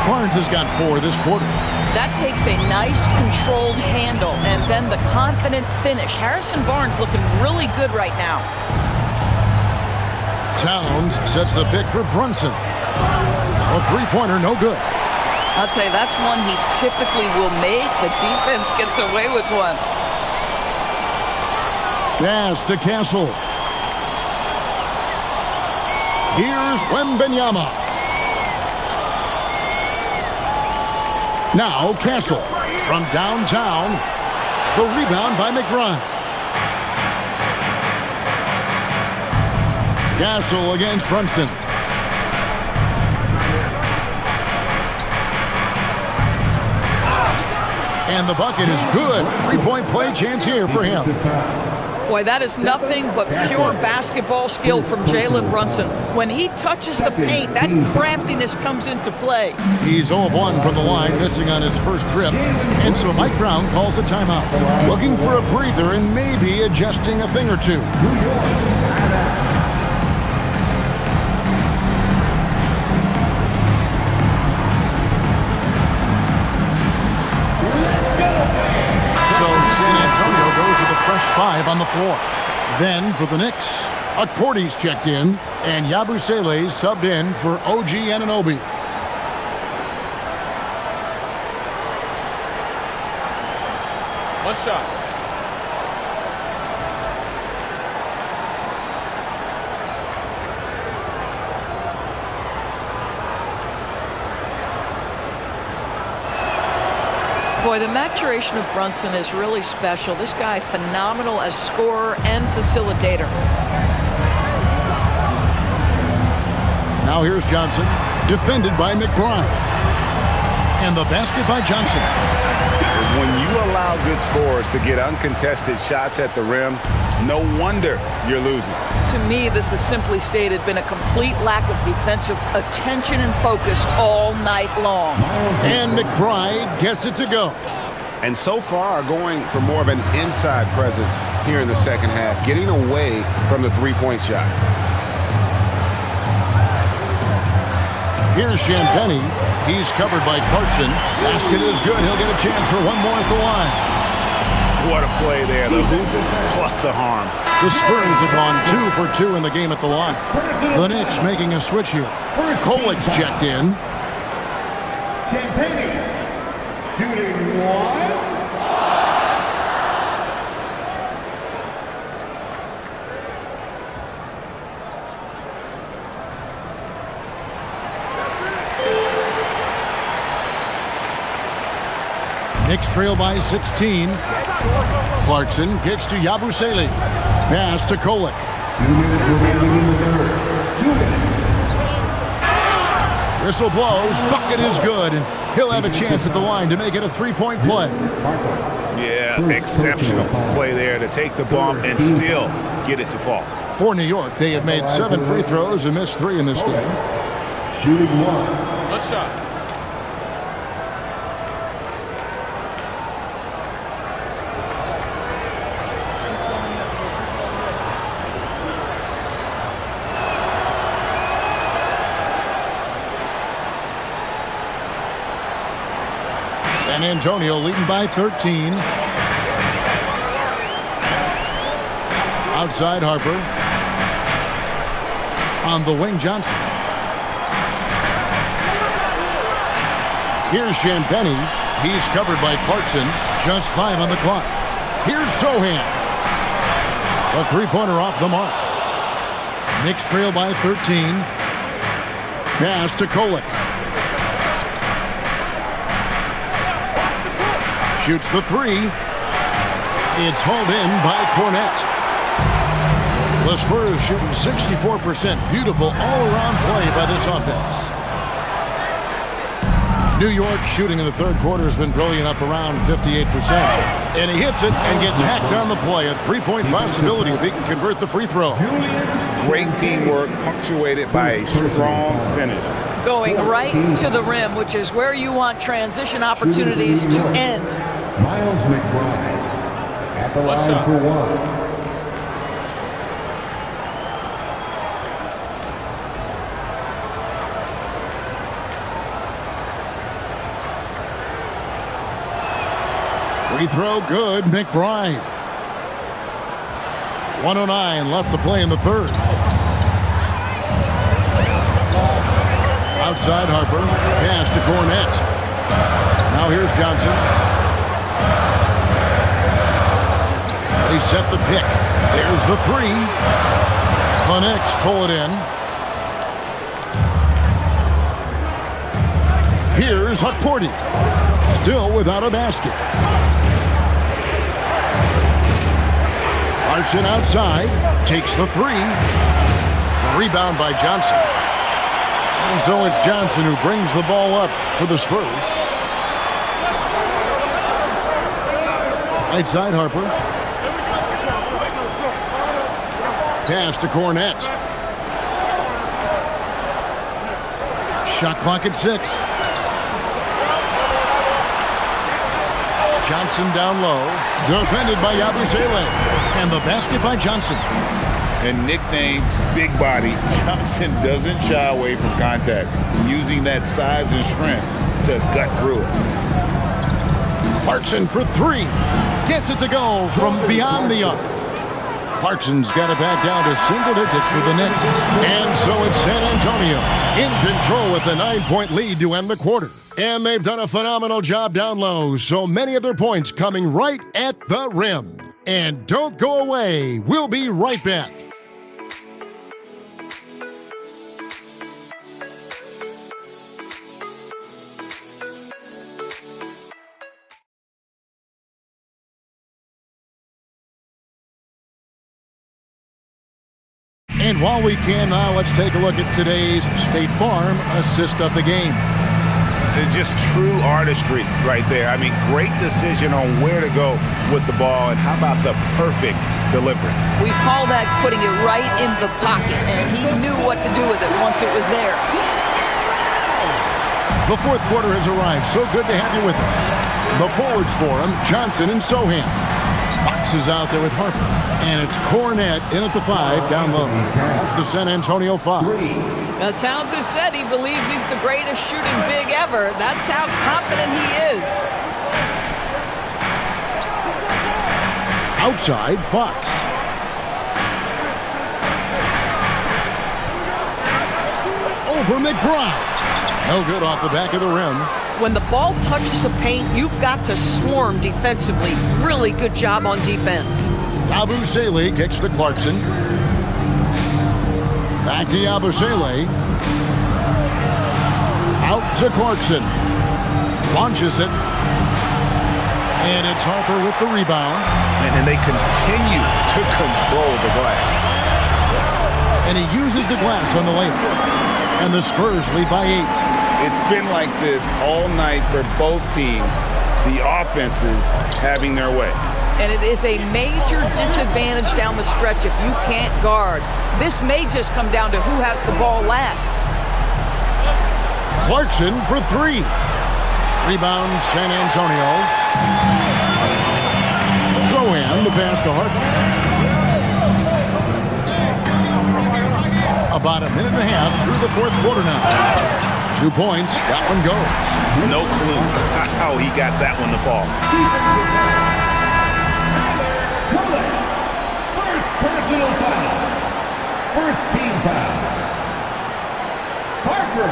Speaker 2: Barnes has got 4 this quarter.
Speaker 3: That takes a nice controlled handle and then the confident finish. Harrison Barnes looking really good right now.
Speaker 2: Towns sets the pick for Brunson. A three-pointer, no good.
Speaker 3: I'll tell you, that's one he typically will make. The defense gets away with one.
Speaker 2: Pass to Castle. Here's Wembanyama. Now Castle from downtown. The rebound by McBride. Castle against Brunson. And the bucket is good. Three-point play chance here for him.
Speaker 3: Boy, that is nothing but pure basketball skill from Jalen Brunson. When he touches the paint, that craftiness comes into play.
Speaker 2: He's 0 of 1 from the line, missing on his first trip. And so Mike Brown calls a timeout. Looking for a breather and maybe adjusting a thing or two. Fresh 5 on the floor. Then for the Knicks, Akporti's checked in, and Yabusele subbed in for OG Anunoby.
Speaker 1: One shot.
Speaker 3: Boy, the maturation of Brunson is really special. This guy, phenomenal as scorer and facilitator.
Speaker 2: Now here's Johnson, defended by McBride. And the basket by Johnson.
Speaker 6: When you allow good scorers to get uncontested shots at the rim, no wonder you're losing.
Speaker 3: To me, this has simply stated been a complete lack of defensive attention and focus all night long.
Speaker 2: And McBride gets it to go.
Speaker 6: And so far going for more of an inside presence here in the second half, getting away from the three-point shot.
Speaker 2: Here's Champagnie. He's covered by Clarkson. Basket is good. He'll get a chance for one more at the line.
Speaker 6: What a play there. The hoop plus the harm.
Speaker 2: The Spurs have gone 2 for 2 in the game at the line. The Knicks making a switch here. Kolic's checked in.
Speaker 5: Champagnie shooting 1.
Speaker 2: Knicks trail by 16. Clarkson kicks to Yabusele. Pass to Kolek.
Speaker 5: 2 minutes remaining in the third. 2 minutes.
Speaker 2: Whistle blows. Bucket is good. And he'll have a chance at the line to make it a three-point play.
Speaker 6: Yeah, exceptional play there to take the bump and still get it to fall.
Speaker 2: For New York, they have made 7 free throws and missed 3 in this game.
Speaker 5: Shooting 1.
Speaker 1: What's up?
Speaker 2: San Antonio leading by 13. Outside Harper. On the wing, Johnson. Here's Champagny. He's covered by Clarkson. Just 5 on the clock. Here's Sohan. A three-pointer off the mark. Knicks trail by 13. Pass to Kolek. Shoots the 3. It's hauled in by Cornette. The Spurs shooting 64%. Beautiful all-around play by this offense. New York shooting in the third quarter has been brilliant, up around 58%. And he hits it and gets hacked on the play. A three-point possibility if he can convert the free throw.
Speaker 6: Great teamwork punctuated by a strong finish.
Speaker 3: Going right to the rim, which is where you want transition opportunities to end.
Speaker 5: Miles McBride at the line for 1.
Speaker 2: Free throw good, McBride. 1:09 left to play in the third. Outside Harper, pass to Cornette. Now here's Johnson. They set the pick. There's the 3. The Knicks pull it in. Here's Hukporti. Still without a basket. Clarkson outside, takes the 3. The rebound by Johnson. And so it's Johnson who brings the ball up for the Spurs. Right side Harper. Pass to Cornette. Shot clock at 6. Johnson down low. Defended by Yabusele. And the basket by Johnson.
Speaker 6: And nicknamed Big Body, Johnson doesn't shy away from contact, using that size and strength to gut through it.
Speaker 2: Clarkson for 3. Gets it to go from beyond the arc. Clarkson's got it back down to single digits for the Knicks. And so it's San Antonio in control with a 9-point lead to end the quarter. And they've done a phenomenal job down low, so many of their points coming right at the rim. And don't go away. We'll be right back. And while we can now, let's take a look at today's State Farm assist of the game.
Speaker 6: It's just true artistry right there. I mean, great decision on where to go with the ball, and how about the perfect delivery?
Speaker 3: We call that putting it right in the pocket, and he knew what to do with it once it was there.
Speaker 2: The fourth quarter has arrived. So good to have you with us. The forwards for him, Johnson and Sohan. Fox is out there with Harper. And it's Cornette in at the 5 down low. That's the San Antonio 5.
Speaker 3: Now, Towns has said he believes he's the greatest shooting big ever. That's how confident he is.
Speaker 2: Outside, Fox. Over McBride. No good off the back of the rim.
Speaker 3: When the ball touches the paint, you've got to swarm defensively. Really good job on defense.
Speaker 2: Yabusele kicks to Clarkson. Back to Yabusele. Out to Clarkson. Launches it. And it's Harper with the rebound.
Speaker 6: And they continue to control the glass.
Speaker 2: And he uses the glass on the layup. And the Spurs lead by 8.
Speaker 6: It's been like this all night for both teams. The offenses having their way.
Speaker 3: And it is a major disadvantage down the stretch if you can't guard. This may just come down to who has the ball last.
Speaker 2: Clarkson for 3. Rebound, San Antonio. Zohan, the pass to Harper. About a minute and a half through the fourth quarter now. 2 points, that one goes.
Speaker 6: No clue how he got that one to fall.
Speaker 5: First personal foul. First team foul. Harper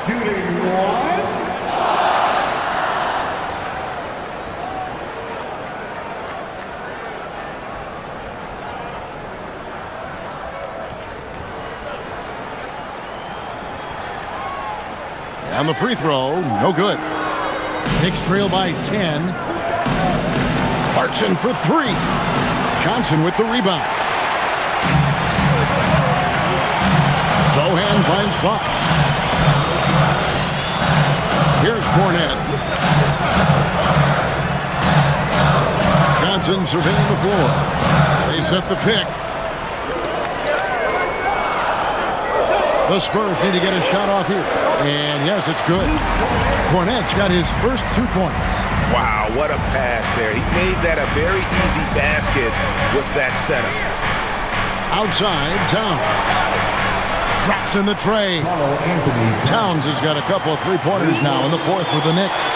Speaker 5: shooting 1.
Speaker 2: And the free throw, no good. Knicks trail by 10. Clarkson for 3. Johnson with the rebound. Zohan finds Fox. Here's Cornette. Johnson surveying the floor. They set the pick. The Spurs need to get a shot off here. And yes, it's good. Cornette's got his first 2 points.
Speaker 6: Wow, what a pass there. He made that a very easy basket with that setup.
Speaker 2: Outside, Towns. Drops in the tray. Towns has got a couple of three-pointers now in the fourth for the Knicks.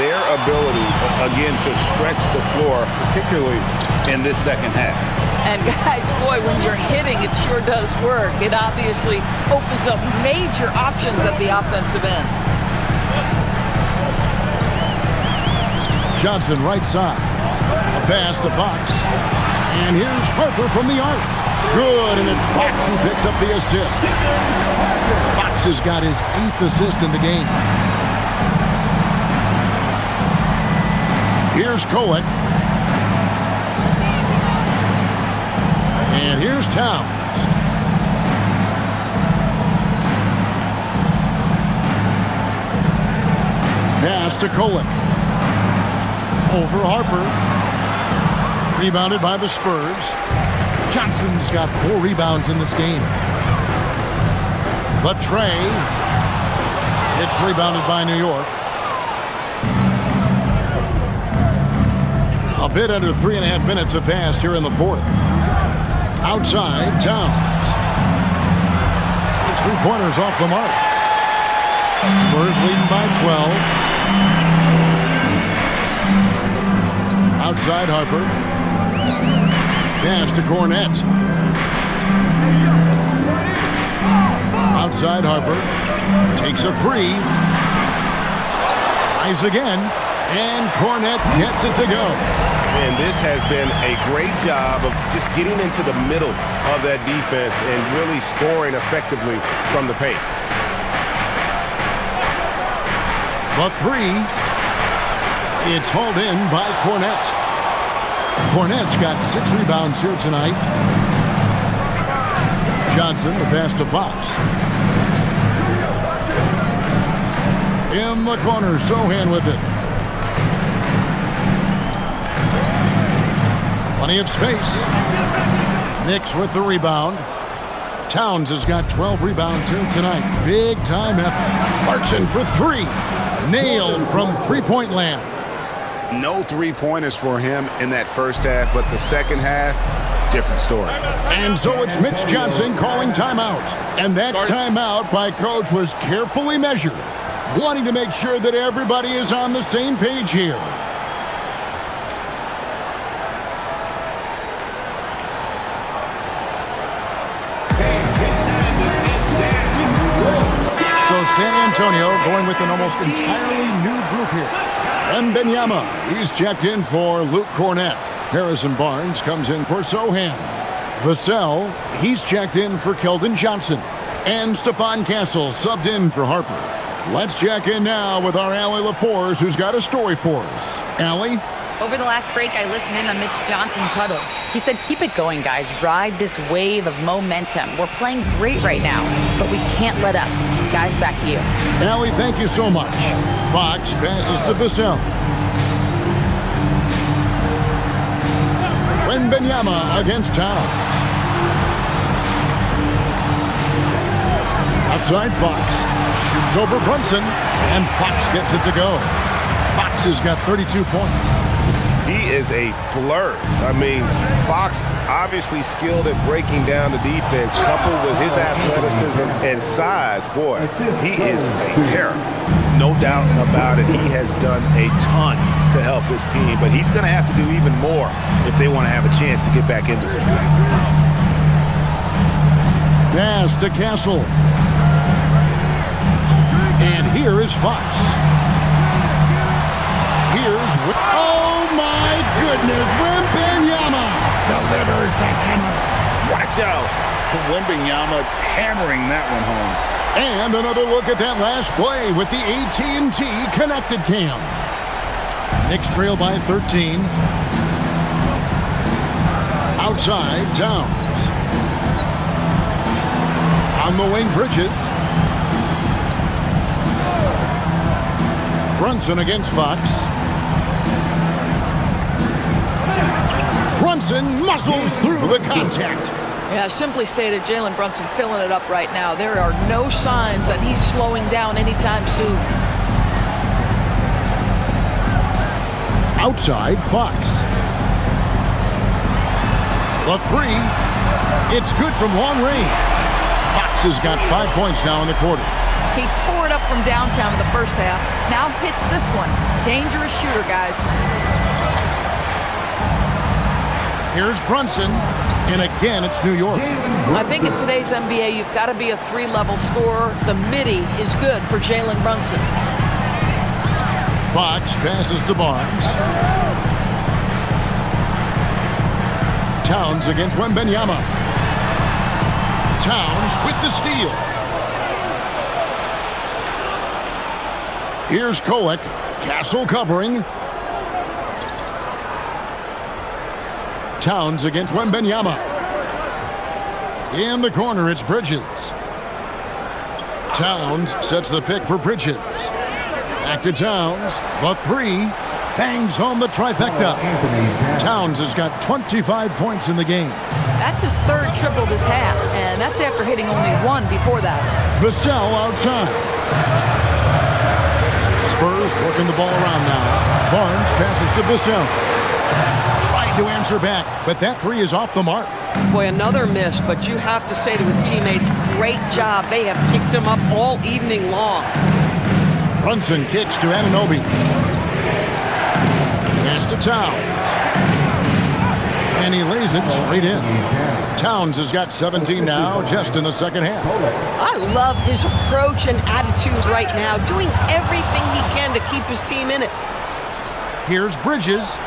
Speaker 6: Their ability, again, to stretch the floor, particularly in this second half.
Speaker 3: And guys, boy, when you're hitting, it sure does work. It obviously opens up major options at the offensive end.
Speaker 2: Johnson right side. A pass to Fox. And here's Harper from the arc. Good, and it's Fox who picks up the assist. Fox has got his 8th assist in the game. Here's Kolek. And here's Towns. Pass to Kolek. Over Harper. Rebounded by the Spurs. Johnson's got 4 rebounds in this game. The tray. It's rebounded by New York. A bit under 3.5 minutes have passed here in the fourth. Outside, Towns. His 3-pointers off the mark. Spurs leading by 12. Outside, Harper. Pass to Cornette. Outside, Harper. Takes a 3. Tries again. And Cornette gets it to go.
Speaker 6: And this has been a great job of just getting into the middle of that defense and really scoring effectively from the paint.
Speaker 2: The 3. It's hauled in by Cornette. Cornette's got 6 rebounds here tonight. Johnson, the pass to Fox. In the corner, Zohan with it. Plenty of space. Knicks with the rebound. Towns has got 12 rebounds here tonight. Big time effort. Clarkson for 3. Nailed from three-point land.
Speaker 6: No 3-pointers for him in that first half, but the second half, different story.
Speaker 2: And so it's Mitch Johnson calling timeout. And that timeout by Coach was carefully measured, wanting to make sure that everybody is on the same page here. So San Antonio going with an almost entirely new group here. Mbenyama, he's checked in for Luke Cornette. Harrison Barnes comes in for Zohan. Vassell, he's checked in for Keldon Johnson. And Stephon Castle subbed in for Harper. Let's check in now with our Allie LaForce, who's got a story for us. Allie?
Speaker 4: Over the last break, I listened in on Mitch Johnson's huddle. He said, keep it going, guys. Ride this wave of momentum. We're playing great right now, but we can't let up. Guys, back to you.
Speaker 2: Allie, thank you so much. Fox passes to Vassell. Wembanyama against Towns. Outside Fox. Shoots over Brunson, and Fox gets it to go. Fox has got 32 points.
Speaker 6: He is a blur. I mean, Fox obviously skilled at breaking down the defense, coupled with his athleticism and size. Boy, he is a terror. No doubt about it. He has done a ton to help his team, but he's going to have to do even more if they want to have a chance to get back into this.
Speaker 2: Pass to Castle. And here is Fox. Here's... Oh, my goodness. Wembanyama delivers the hammer.
Speaker 6: Watch out. Wembanyama hammering that one home.
Speaker 2: And another look at that last play with the AT&T Connected Cam. Knicks trail by 13. Outside, Towns. On the wing, Bridges. Brunson against Fox. Brunson muscles through the contact.
Speaker 3: Yeah, simply stated, Jalen Brunson filling it up right now. There are no signs that he's slowing down anytime soon.
Speaker 2: Outside, Fox. The three. It's good from long range. Fox has got 5 points now in the quarter.
Speaker 3: He tore it up from downtown in the first half. Now hits this one. Dangerous shooter, guys.
Speaker 2: Here's Brunson. And again, it's New York.
Speaker 3: I think in today's NBA, you've got to be a three-level scorer. The midi is good for Jalen Brunson.
Speaker 2: Fox passes to Barnes. Towns against Wembanyama. Towns with the steal. Here's Kolek. Castle covering. Towns against Wembanyama. In the corner, it's Bridges. Towns sets the pick for Bridges. Back to Towns. The three. Bangs home the trifecta. Towns has got 25 points in the game.
Speaker 3: That's his third triple this half, and that's after hitting only one before that.
Speaker 2: Vassell outside. Spurs working the ball around now. Barnes passes to Vassell. Tried to answer back, but that three is off the mark.
Speaker 11: Boy, another miss, but you have to say to his teammates, great job. They have picked him up all evening long.
Speaker 2: Brunson kicks to Anunoby. Pass to Towns. And he lays it straight in. Towns has got 17 now, just in the second half.
Speaker 11: I love his approach and attitude right now, doing everything he can to keep his team in it.
Speaker 2: Here's Bridges.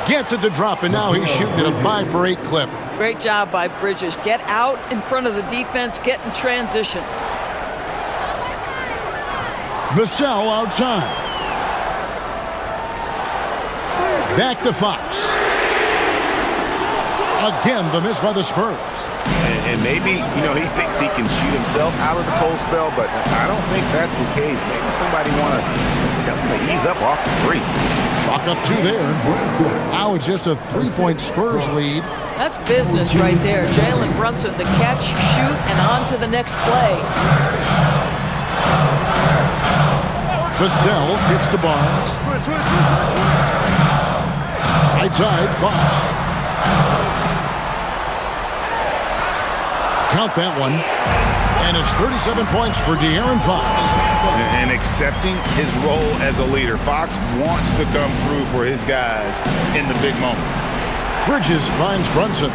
Speaker 2: Gets it to drop, and now he's shooting at a 5 for 8 clip.
Speaker 11: Great job by Bridges. Get out in front of the defense, get in transition.
Speaker 2: Vassell outside. Back to Fox. Again, the miss by the Spurs.
Speaker 6: And maybe, he thinks he can shoot himself out of the cold spell, but I don't think that's the case. Maybe somebody want to tell him to ease up off the threes.
Speaker 2: Chalk up 2 there. Now it's just a 3-point Spurs lead.
Speaker 3: That's business right there. Jalen Brunson, the catch, shoot, and on to the next play.
Speaker 2: Vassell kicks to Barnes. Right side, Fox. Count that one. And it's 37 points for De'Aaron Fox.
Speaker 6: And accepting his role as a leader. Fox wants to come through for his guys in the big moments.
Speaker 2: Bridges finds Brunson.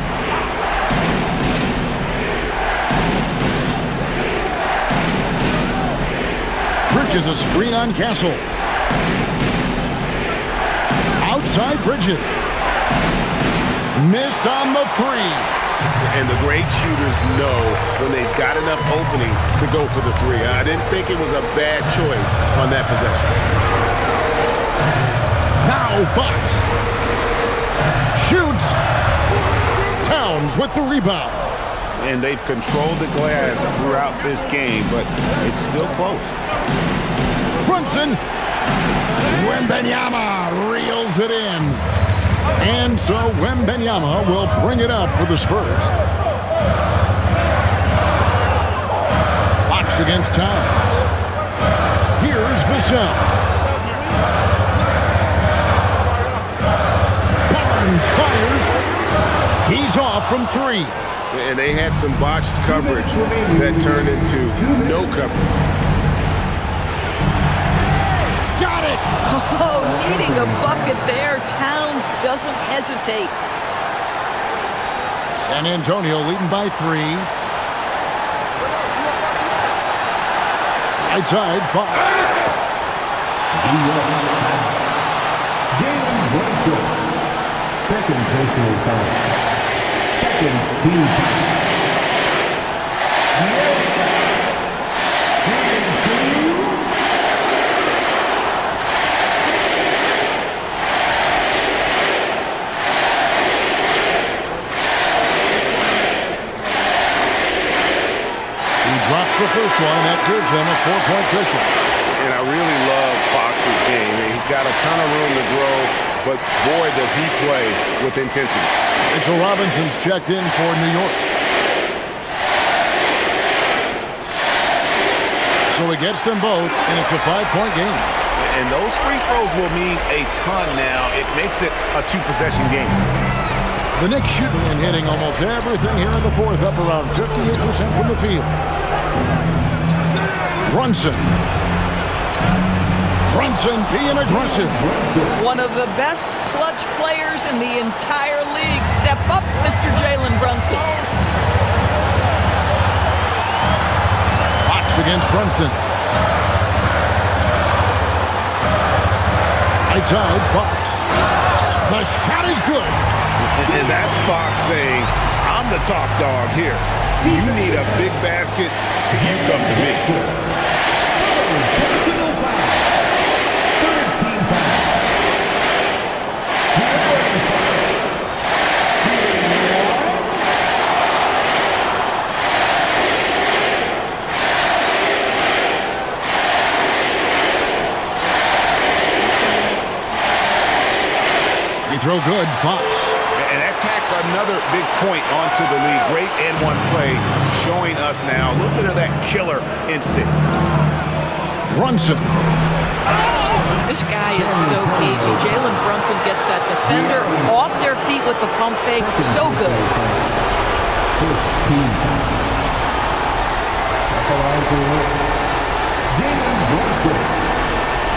Speaker 2: Bridges a screen on Castle. Outside Bridges. Missed on the three.
Speaker 1: And the great shooters know when they've got enough opening to go for the three. I didn't think it was a bad choice on that possession.
Speaker 2: Now Fox shoots. Towns with the rebound.
Speaker 6: And they've controlled the glass throughout this game, but it's still close.
Speaker 2: Brunson. Wembanyama reels it in. And so Wembanyama will bring it up for the Spurs. Fox against Towns. Here's Vassell. Barnes fires. He's off from three.
Speaker 1: And they had some botched coverage that turned into no coverage.
Speaker 2: Got it!
Speaker 3: Oh, needing a bucket there. Towns doesn't hesitate.
Speaker 2: San Antonio leading by 3. Right side, Fox.
Speaker 5: Jalen Brunson. Second personal foul. Second team foul.
Speaker 2: Drops the first one, and that gives them a 4-point cushion.
Speaker 1: And I really love Fox's game. He's got a ton of room to grow, but boy, does he play with intensity.
Speaker 2: Mitchell Robinson's checked in for New York. So he gets them both, and it's a 5-point game.
Speaker 6: And those free throws will mean a ton now. It makes it a 2-possession game.
Speaker 2: The Knicks shooting and hitting almost everything here in the fourth, up around 58% from the field. Brunson. Brunson being aggressive.
Speaker 3: One of the best clutch players in the entire league. Step up, Mr. Jalen Brunson.
Speaker 2: Fox against Brunson. Right side, Fox. The shot is good.
Speaker 1: And that's Fox saying, I'm the top dog here. You need a big basket, you come to me.
Speaker 2: Free throw good, Fox.
Speaker 6: And that tacks another big point onto the league. Great and-one play, showing us now a little bit of that killer instinct.
Speaker 2: Brunson.
Speaker 3: This guy is so cagey. Jalen Brunson gets that defender off their feet with the pump fake. So good.
Speaker 5: First team foul. At the line for Lynx. Jalen Brunson.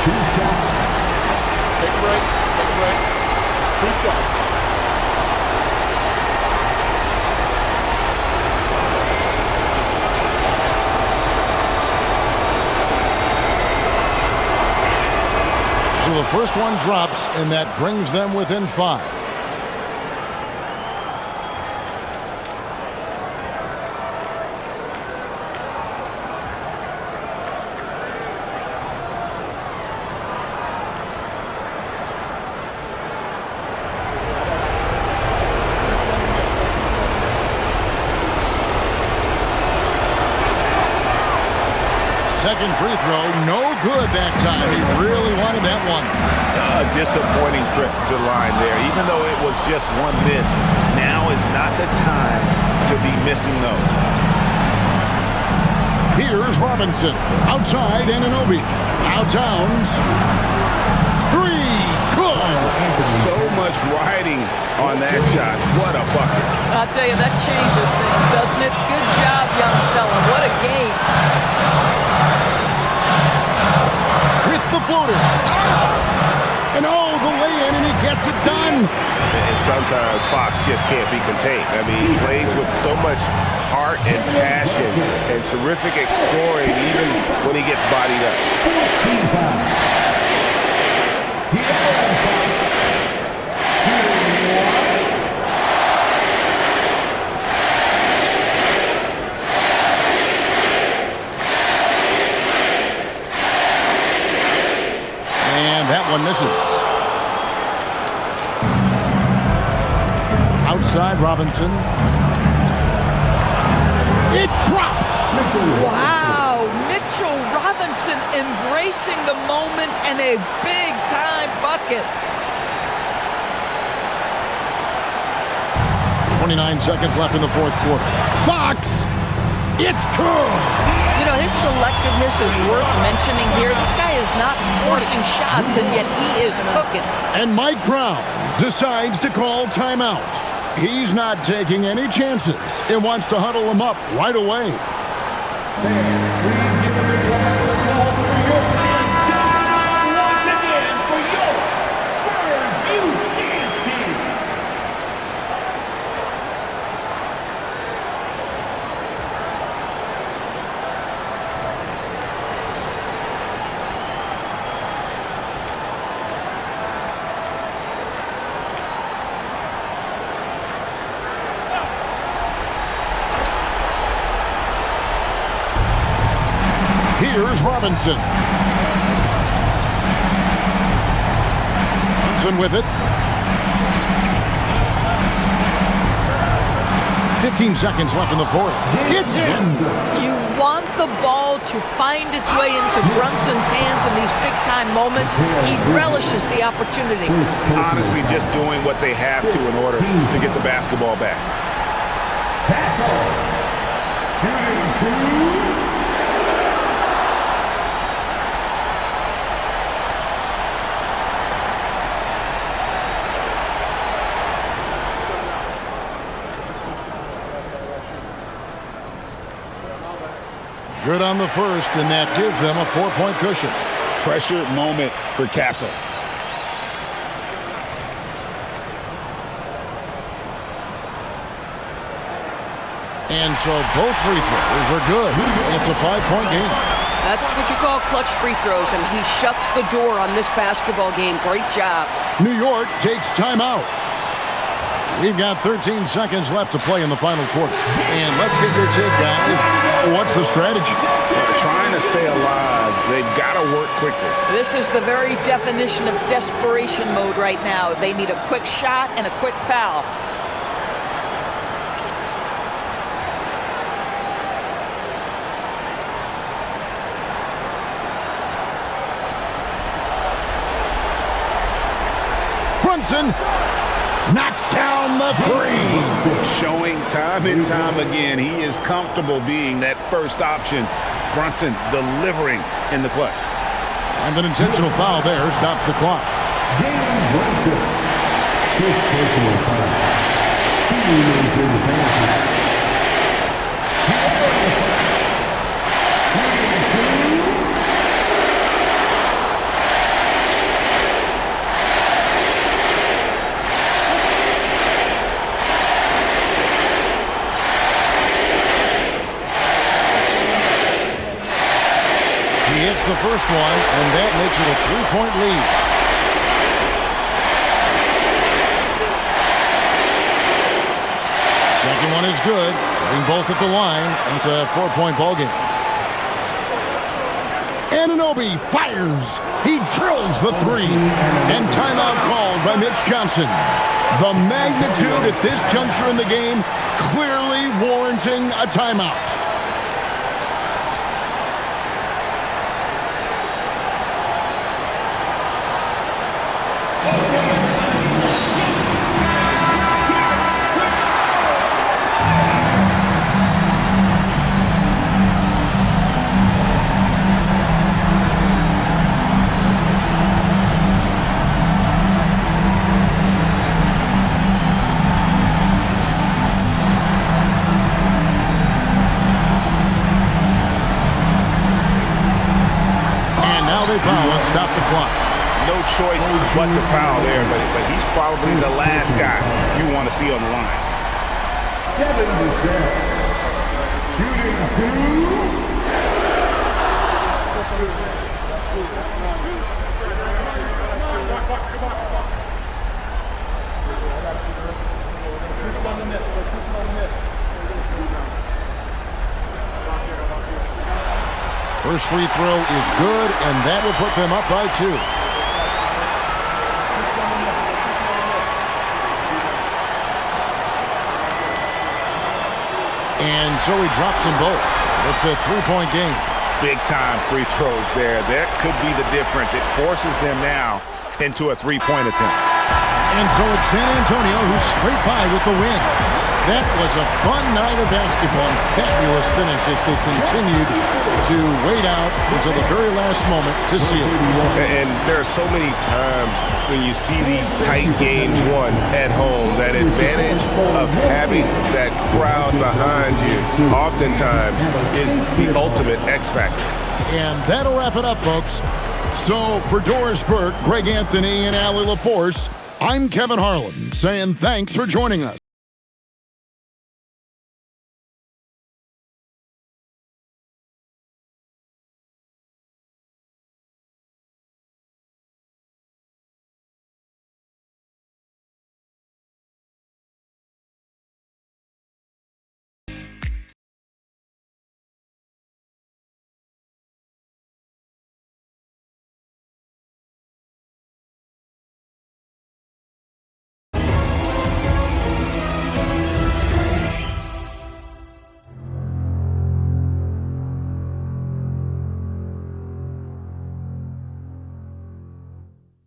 Speaker 5: 2 shots.
Speaker 1: Take a break, take a break. 2 shots.
Speaker 2: So the first one drops, and that brings them within 5. Second free throw, no good that time. He really wanted that one.
Speaker 6: A disappointing trip to the line there. Even though it was just one miss, now is not the time to be missing those.
Speaker 2: Here's Robinson. Outside, Anunoby. Now Towns. 3. Good.
Speaker 6: So much riding on that shot. What a bucket.
Speaker 3: I'll tell you, that changes things, doesn't it? Good job, young fella. What a game.
Speaker 2: With the floater. And oh, the lay-in, and he gets it done.
Speaker 1: And sometimes Fox just can't be contained. I mean, he plays with so much heart and passion and terrific scoring even when he gets bodied up.
Speaker 2: that one misses. Outside Robinson. It drops.
Speaker 3: Wow, Mitchell Robinson embracing the moment and a big-time bucket.
Speaker 2: 29 seconds left in the fourth quarter. Fox, it's good.
Speaker 3: You know, his selectiveness is worth mentioning here. This guy is not forcing shots, and yet he is cooking.
Speaker 2: And Mike Brown decides to call timeout. He's not taking any chances and wants to huddle him up right away. Here's Robinson. Robinson with it. 15 seconds left in the fourth. It's in.
Speaker 3: You want the ball to find its way into Brunson's hands in these big-time moments. He relishes the opportunity.
Speaker 6: Honestly, just doing what they have to in order to get the basketball back.
Speaker 5: Pass off. Shooting 2.
Speaker 2: Good on the first, and that gives them a 4-point cushion.
Speaker 6: Pressure moment for Castle.
Speaker 2: And so both free throws are good. It's a 5-point game.
Speaker 11: That's what you call clutch free throws, and he shuts the door on this basketball game. Great job.
Speaker 2: New York takes timeout. We've got 13 seconds left to play in the final quarter. And let's get your take, guys. What's the strategy?
Speaker 6: They're trying to stay alive. They've got to work quickly.
Speaker 3: This is the very definition of desperation mode right now. They need a quick shot and a quick foul.
Speaker 2: Brunson knocks down the three.
Speaker 6: Showing time and time again, he is comfortable being that first option. Brunson delivering in the clutch.
Speaker 2: And an intentional foul there stops the clock.
Speaker 5: Brunson. Fifth personal foul. Team is in the penalty.
Speaker 2: The first one, and that makes it a 3-point lead. Second one is good. Getting both at the line, and it's a 4-point ball game. Anunoby fires. He drills the three. And timeout called by Mitch Johnson. The magnitude at this juncture in the game clearly warranting a timeout. Foul and stop the clock.
Speaker 6: No choice but to foul there, but he's probably the last guy you want to see on the line.
Speaker 5: Kevin Bissett. Shooting 2.
Speaker 2: First free throw is good, and that will put them up by 2. And so he drops them both. It's a three-point game.
Speaker 6: Big-time free throws there. That could be the difference. It forces them now into a three-point attempt.
Speaker 2: And so it's San Antonio who's straight by with the win. That was a fun night of basketball and fabulous finish as they continued to wait out until the very last moment to seal it.
Speaker 6: And there are so many times when you see these tight games won at home, that advantage of having that crowd behind you oftentimes is the ultimate X factor.
Speaker 2: And that'll wrap it up, folks. So for Doris Burke, Greg Anthony, and Allie LaForce, I'm Kevin Harlan saying thanks for joining us.